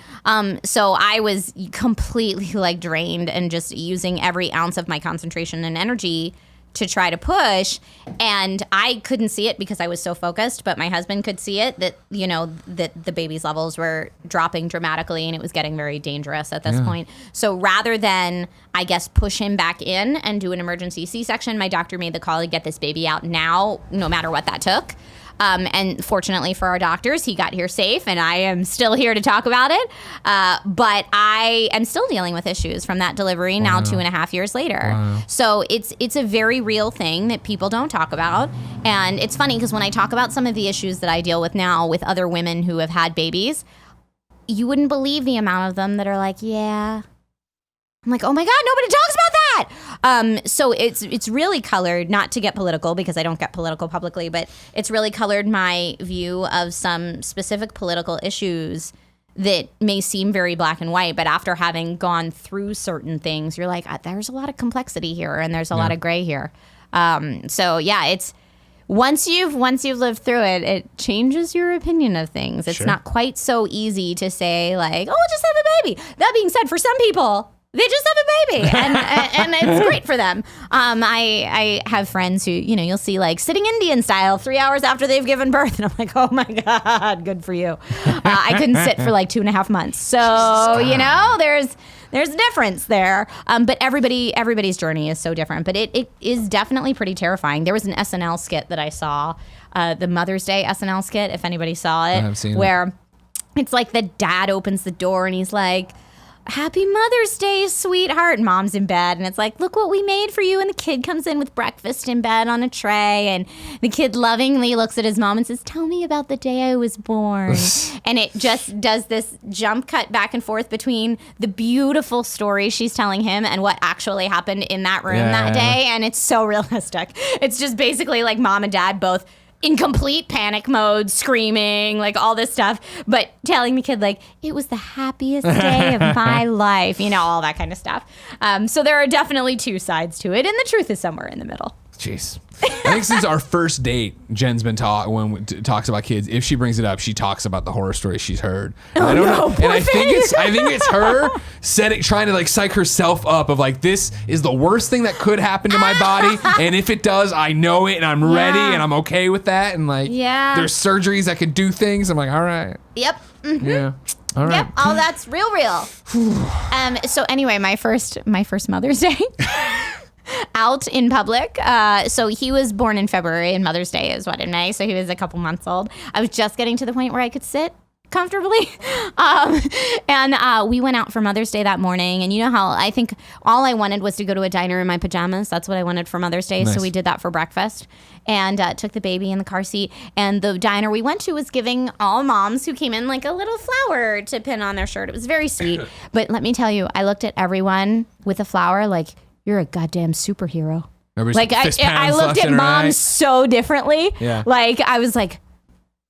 So I was completely like drained and just using every ounce of my concentration and energy to try to push, and I couldn't see it because I was so focused, but my husband could see it that the baby's levels were dropping dramatically and it was getting very dangerous at this point. So rather than, I guess, push him back in and do an emergency C-section, my doctor made the call to get this baby out now, no matter what that took. And fortunately for our doctors, he got here safe, and I am still here to talk about it. But I am still dealing with issues from that delivery now 2.5 years later. Wow. So it's a very real thing that people don't talk about. And it's funny because when I talk about some of the issues that I deal with now with other women who have had babies, you wouldn't believe the amount of them that are like, yeah. I'm like, oh my God, nobody talks about that. So it's really colored, not to get political because I don't get political publicly, but it's really colored my view of some specific political issues that may seem very black and white, but after having gone through certain things, you're like, there's a lot of complexity here and there's a lot of gray here. So yeah, it's once you've lived through it, it changes your opinion of things. It's not quite so easy to say like, oh, just have a baby. That being said, for some people, they just have a baby, and it's great for them. I have friends who, you'll see like sitting Indian style 3 hours after they've given birth, and I'm like, oh my God, good for you. I couldn't sit for like 2.5 months. So, there's a difference there. But everybody's journey is so different. But it is definitely pretty terrifying. There was an SNL skit that I saw, the Mother's Day SNL skit, if anybody saw it, I have seen where it's like the dad opens the door and he's like, Happy Mother's Day, sweetheart. Mom's in bed, and it's like, look what we made for you. And the kid comes in with breakfast in bed on a tray, and the kid lovingly looks at his mom and says, tell me about the day I was born. And it just does this jump cut back and forth between the beautiful story she's telling him and what actually happened in that room that day. And it's so realistic. It's just basically like mom and dad both in complete panic mode, screaming, like all this stuff, but telling the kid like, it was the happiest day of my life, all that kind of stuff. So there are definitely 2 sides to it, and the truth is somewhere in the middle. Jeez. I think since our first date, Jen's been talks about kids. If she brings it up, she talks about the horror stories she's heard. And I don't know. And I think it's her trying to like psych herself up of like, this is the worst thing that could happen to my body, and if it does, I know it and I'm ready and I'm okay with that. And like, there's surgeries that could do things. I'm like, all right. Yep. Mm-hmm. Yeah. All right. Yep. Oh, that's real. So anyway, my first Mother's Day. Out in public. So he was born in February and Mother's Day is in May. So he was a couple months old. I was just getting to the point where I could sit comfortably. And we went out for Mother's Day that morning. And you know how I think all I wanted was to go to a diner in my pajamas. That's what I wanted for Mother's Day. Nice. So we did that for breakfast and took the baby in the car seat. And the diner we went to was giving all moms who came in like a little flower to pin on their shirt. It was very sweet. But let me tell you, I looked at everyone with a flower like, you're a goddamn superhero. Like I looked at moms so differently. Yeah. Like I was like,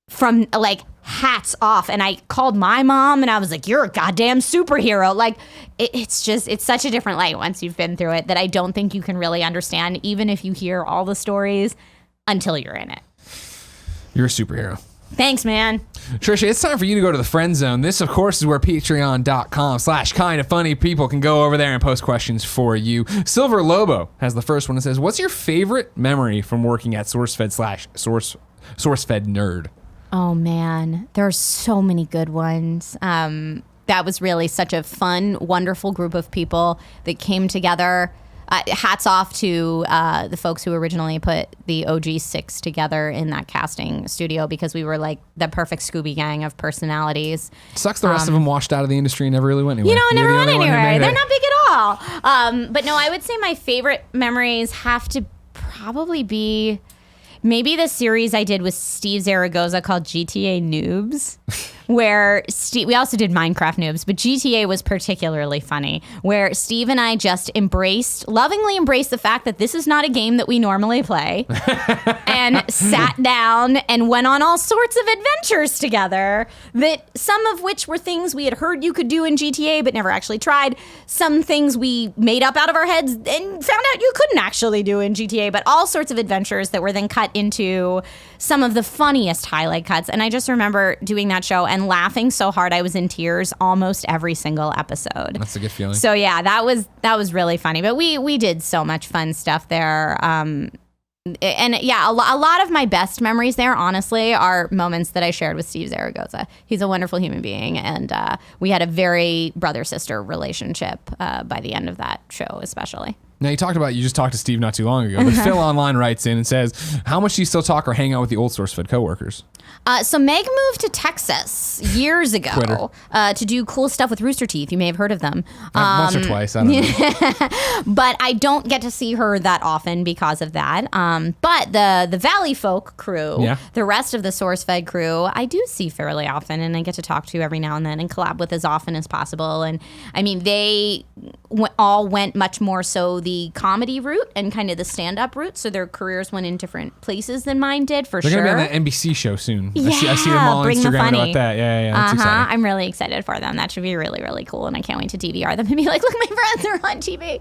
from like hats off, and I called my mom and I was like, you're a goddamn superhero. Like it's such a different light once you've been through it that I don't think you can really understand, even if you hear all the stories until you're in it. You're a superhero. Thanks, man. Trisha, it's time for you to go to the friend zone. This, of course, is where patreon.com/kindafunny people can go over there and post questions for you. Silver Lobo has the first one. It says, what's your favorite memory from working at SourceFed /SourceFed nerd? Oh, man. There are so many good ones. That was really such a fun, wonderful group of people that came together. Hats off to the folks who originally put the OG 6 together in that casting studio, because we were like the perfect Scooby gang of personalities. Sucks the rest of them washed out of the industry and never really went anywhere. Never went anywhere. They're not big at all. But no, I would say my favorite memories have to probably be Maybe the series I did with Steve Zaragoza called GTA Noobs, where we also did Minecraft Noobs, but GTA was particularly funny, where Steve and I just lovingly embraced the fact that this is not a game that we normally play, and sat down and went on all sorts of adventures together, that some of which were things we had heard you could do in GTA but never actually tried, some things we made up out of our heads and found out you couldn't actually do in GTA, but all sorts of adventures that were then cut into some of the funniest highlight cuts. And I just remember doing that show and laughing so hard I was in tears almost every single episode. That's a good feeling. So yeah, that was really funny. But we did so much fun stuff there. And yeah, a lot of my best memories there, honestly, are moments that I shared with Steve Zaragoza. He's a wonderful human being, and we had a very brother-sister relationship by the end of that show, especially. Now, you just talked to Steve not too long ago, but Phil Online writes in and says, how much do you still talk or hang out with the old SourceFed coworkers? So Meg moved to Texas years ago to do cool stuff with Rooster Teeth. You may have heard of them. Once or twice, I don't know. But I don't get to see her that often because of that. But the Valley Folk crew, the rest of the SourceFed crew, I do see fairly often, and I get to talk to every now and then and collab with as often as possible. And I mean, they all went much more so the comedy route and kind of the stand-up route, so their careers went in different places than mine did, for sure. They're going to be on that NBC show soon. Yeah, I see them all on Instagram about that. Yeah, that's exciting. I'm really excited for them. That should be really, really cool, and I can't wait to DVR them and be like, look, my friends are on TV.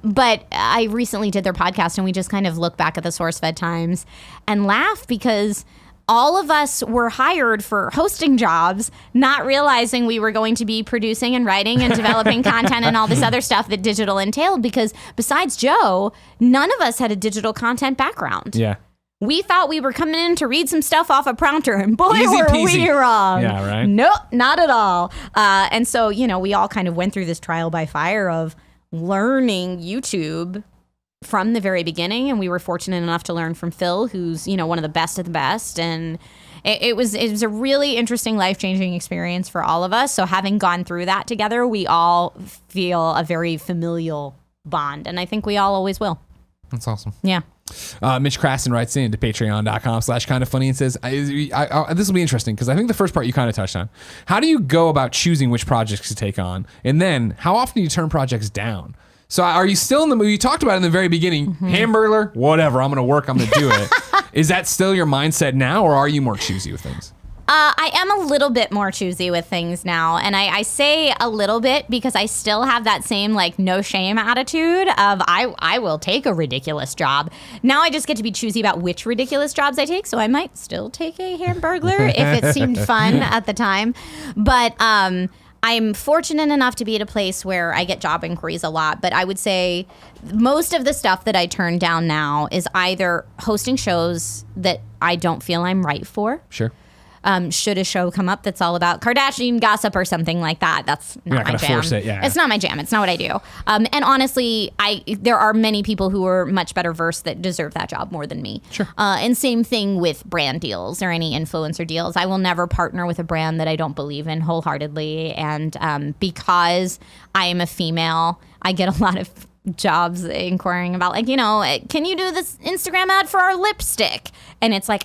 But I recently did their podcast, and we just kind of look back at the SourceFed times and laugh, because all of us were hired for hosting jobs, not realizing we were going to be producing and writing and developing content and all this other stuff that digital entailed, because besides Joe, none of us had a digital content background. Yeah. We thought we were coming in to read some stuff off a prompter, and boy, Easy were peasy. we wrong. Yeah, right? Nope, not at all. And so, we all kind of went through this trial by fire of learning YouTube from the very beginning, and we were fortunate enough to learn from Phil, who's one of the best of the best, and it was a really interesting, life-changing experience for all of us. So having gone through that together, we all feel a very familial bond, and I think we all always will. That's awesome. Yeah. Mitch Craston writes in to patreon.com/kindafunny and says, this will be interesting, because I think the first part you kind of touched on. How do you go about choosing which projects to take on? And then how often do you turn projects down? So are you still in the movie? You talked about it in the very beginning, Hamburglar, whatever, I'm going to work, I'm going to do it. Is that still your mindset now, or are you more choosy with things? I am a little bit more choosy with things now. And I say a little bit because I still have that same no shame attitude of I will take a ridiculous job. Now I just get to be choosy about which ridiculous jobs I take. So I might still take a Hamburglar if it seemed fun at the time. But I'm fortunate enough to be at a place where I get job inquiries a lot, but I would say most of the stuff that I turn down now is either hosting shows that I don't feel I'm right for. Sure. Should a show come up that's all about Kardashian gossip or something like that, that's not my jam. Force it, yeah. It's not my jam. It's not what I do. And honestly, there are many people who are much better versed that deserve that job more than me. Sure. And same thing with brand deals or any influencer deals. I will never partner with a brand that I don't believe in wholeheartedly. And because I am a female, I get a lot of jobs inquiring about can you do this Instagram ad for our lipstick? And it's like,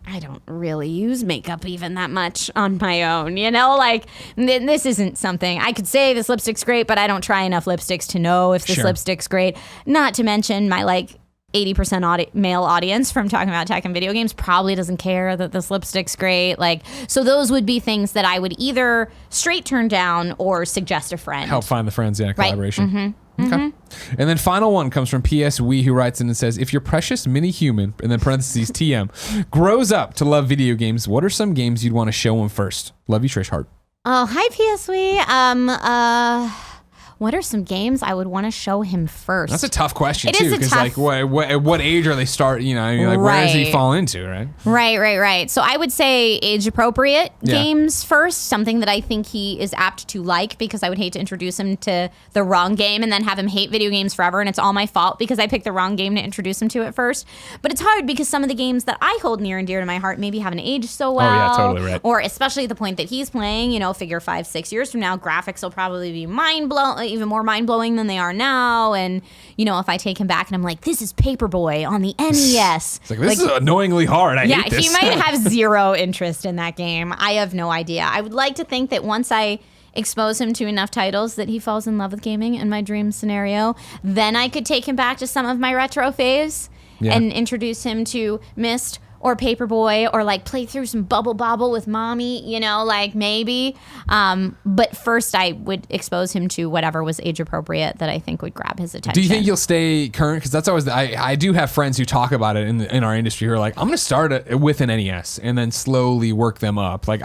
I don't really use makeup even that much on my own, this isn't something I could say this lipstick's great, but I don't try enough lipsticks to know if this lipstick's great. Not to mention my 80% male audience from talking about tech and video games probably doesn't care that this lipstick's great. So those would be things that I would either straight turn down or suggest a friend. Help find the friends in a collaboration. Right. Mm-hmm. Okay. Mm-hmm. And then final one comes from PS Wee, who writes in and says, if your precious mini human, and then parentheses TM, grows up to love video games, what are some games you'd want to show him first? Love you, Trish Hart. Oh, hi, PS Wee. What are some games I would want to show him first? That's a tough question, too, because what age are they where does he fall into, right? Right. So I would say age-appropriate games first, something that I think he is apt to like, because I would hate to introduce him to the wrong game and then have him hate video games forever, and it's all my fault because I picked the wrong game to introduce him to at first. But it's hard because some of the games that I hold near and dear to my heart maybe haven't aged so well. Oh, yeah, totally right. Or especially at the point that he's playing, figure 5-6 years from now, graphics will probably be mind-blowing, even more mind-blowing than they are now. And, you know, if I take him back and I'm like, this is Paperboy on the NES. It's like, this is annoyingly hard. I hate this. He might have zero interest in that game. I have no idea. I would like to think that once I expose him to enough titles that he falls in love with gaming in my dream scenario, then I could take him back to some of my retro faves and introduce him to Myst or Paperboy, or like play through some Bubble Bobble with mommy, you know, like maybe. But first I would expose him to whatever was age appropriate that I think would grab his attention. Do you think you'll stay current? Because that's always, I do have friends who talk about it in our industry who are like, I'm going to start with an NES and then slowly work them up. Like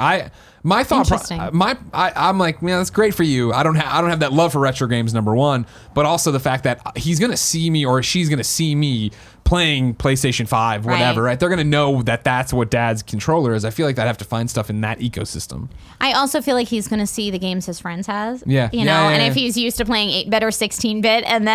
my thought, I'm like, man, that's great for you. I don't have that love for retro games, number one, but also the fact that he's going to see me or she's going to see me playing PlayStation 5, whatever, right? They're going to know that that's what dad's controller is. I feel like I'd have to find stuff in that ecosystem. I also feel like he's going to see the games his friends has. Yeah. You know, and if he's used to playing 8-bit or 16-bit and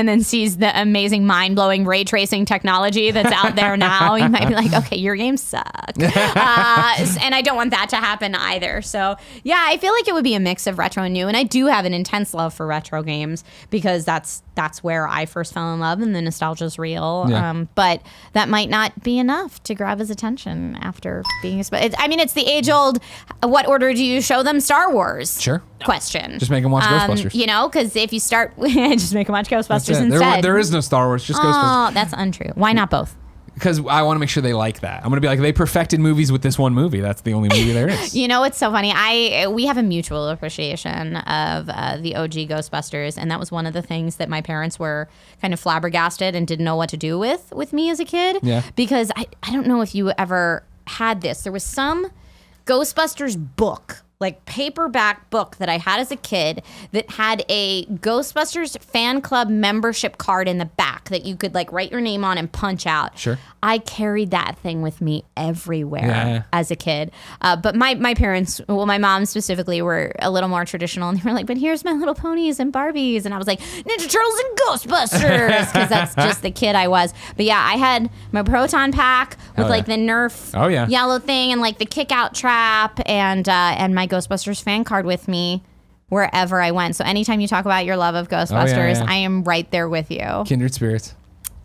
then sees the amazing mind-blowing ray tracing technology that's out there now, he might be like, okay, your games suck. And I don't want that to happen either. So, yeah, I feel like it would be a mix of retro and new. And I do have an intense love for retro games because that's where I first fell in love and the nostalgia's real. Yeah. But that might not be enough to grab his attention after being exposed. I mean, it's the age-old, what order do you show them Star Wars? Sure. Question. Just make them watch Ghostbusters. You know, because if you start, just make them watch Ghostbusters instead. There is no Star Wars, just Ghostbusters. Oh, that's untrue. Why not both? Because I want to make sure they like that. I'm going to be like, they perfected movies with this one movie. That's the only movie there is. You know, it's so funny. We have a mutual appreciation of the OG Ghostbusters, and that was one of the things that my parents were kind of flabbergasted and didn't know what to do with me as a kid. Yeah. Because I don't know if you ever had this. There was some Ghostbusters book, like paperback book that I had as a kid that had a Ghostbusters fan club membership card in the back that you could like write your name on and punch out. Sure. I carried that thing with me everywhere as a kid. But my parents, well, my mom specifically, were a little more traditional, and they were like, but here's My Little Ponies and Barbies. And I was like, Ninja Turtles and Ghostbusters, because that's just the kid I was. But yeah, I had my Proton Pack with the Nerf yellow thing and like the kick out trap and my Ghostbusters fan card with me wherever I went. So anytime you talk about your love of Ghostbusters, I am right there with you. Kindred spirits.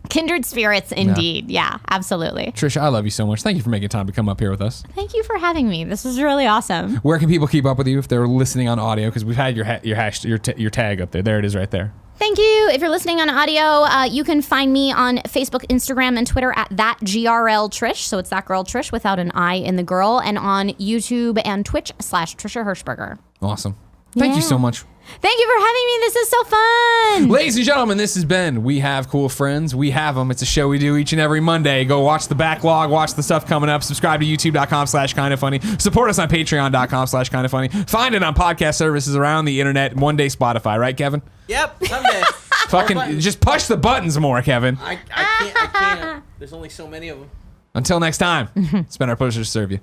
Kindred spirits, indeed. Yeah, absolutely. Trisha, I love you so much. Thank you for making time to come up here with us. Thank you for having me. This was really awesome. Where can people keep up with you if they're listening on audio? Because we've had your tag up there. There it is right there. Thank you. If you're listening on audio, you can find me on Facebook, Instagram, and Twitter at ThatGRLTrish. So it's That Girl Trish without an I in the girl. And on YouTube and Twitch /Trisha Hershberger. Awesome. Thank you so much. Thank you for having me. This is so fun. Ladies and gentlemen, this has been We Have Cool Friends. We Have Them. It's a show we do each and every Monday. Go watch the backlog, watch the stuff coming up, subscribe to youtube.com/kindafunny, support us on patreon.com/kindafunny, find it on podcast services around the internet, one day Spotify, right, Kevin? Yep, someday. Fucking just push the buttons more, Kevin. I can't. There's only so many of them. Until next time, it's been our pleasure to serve you.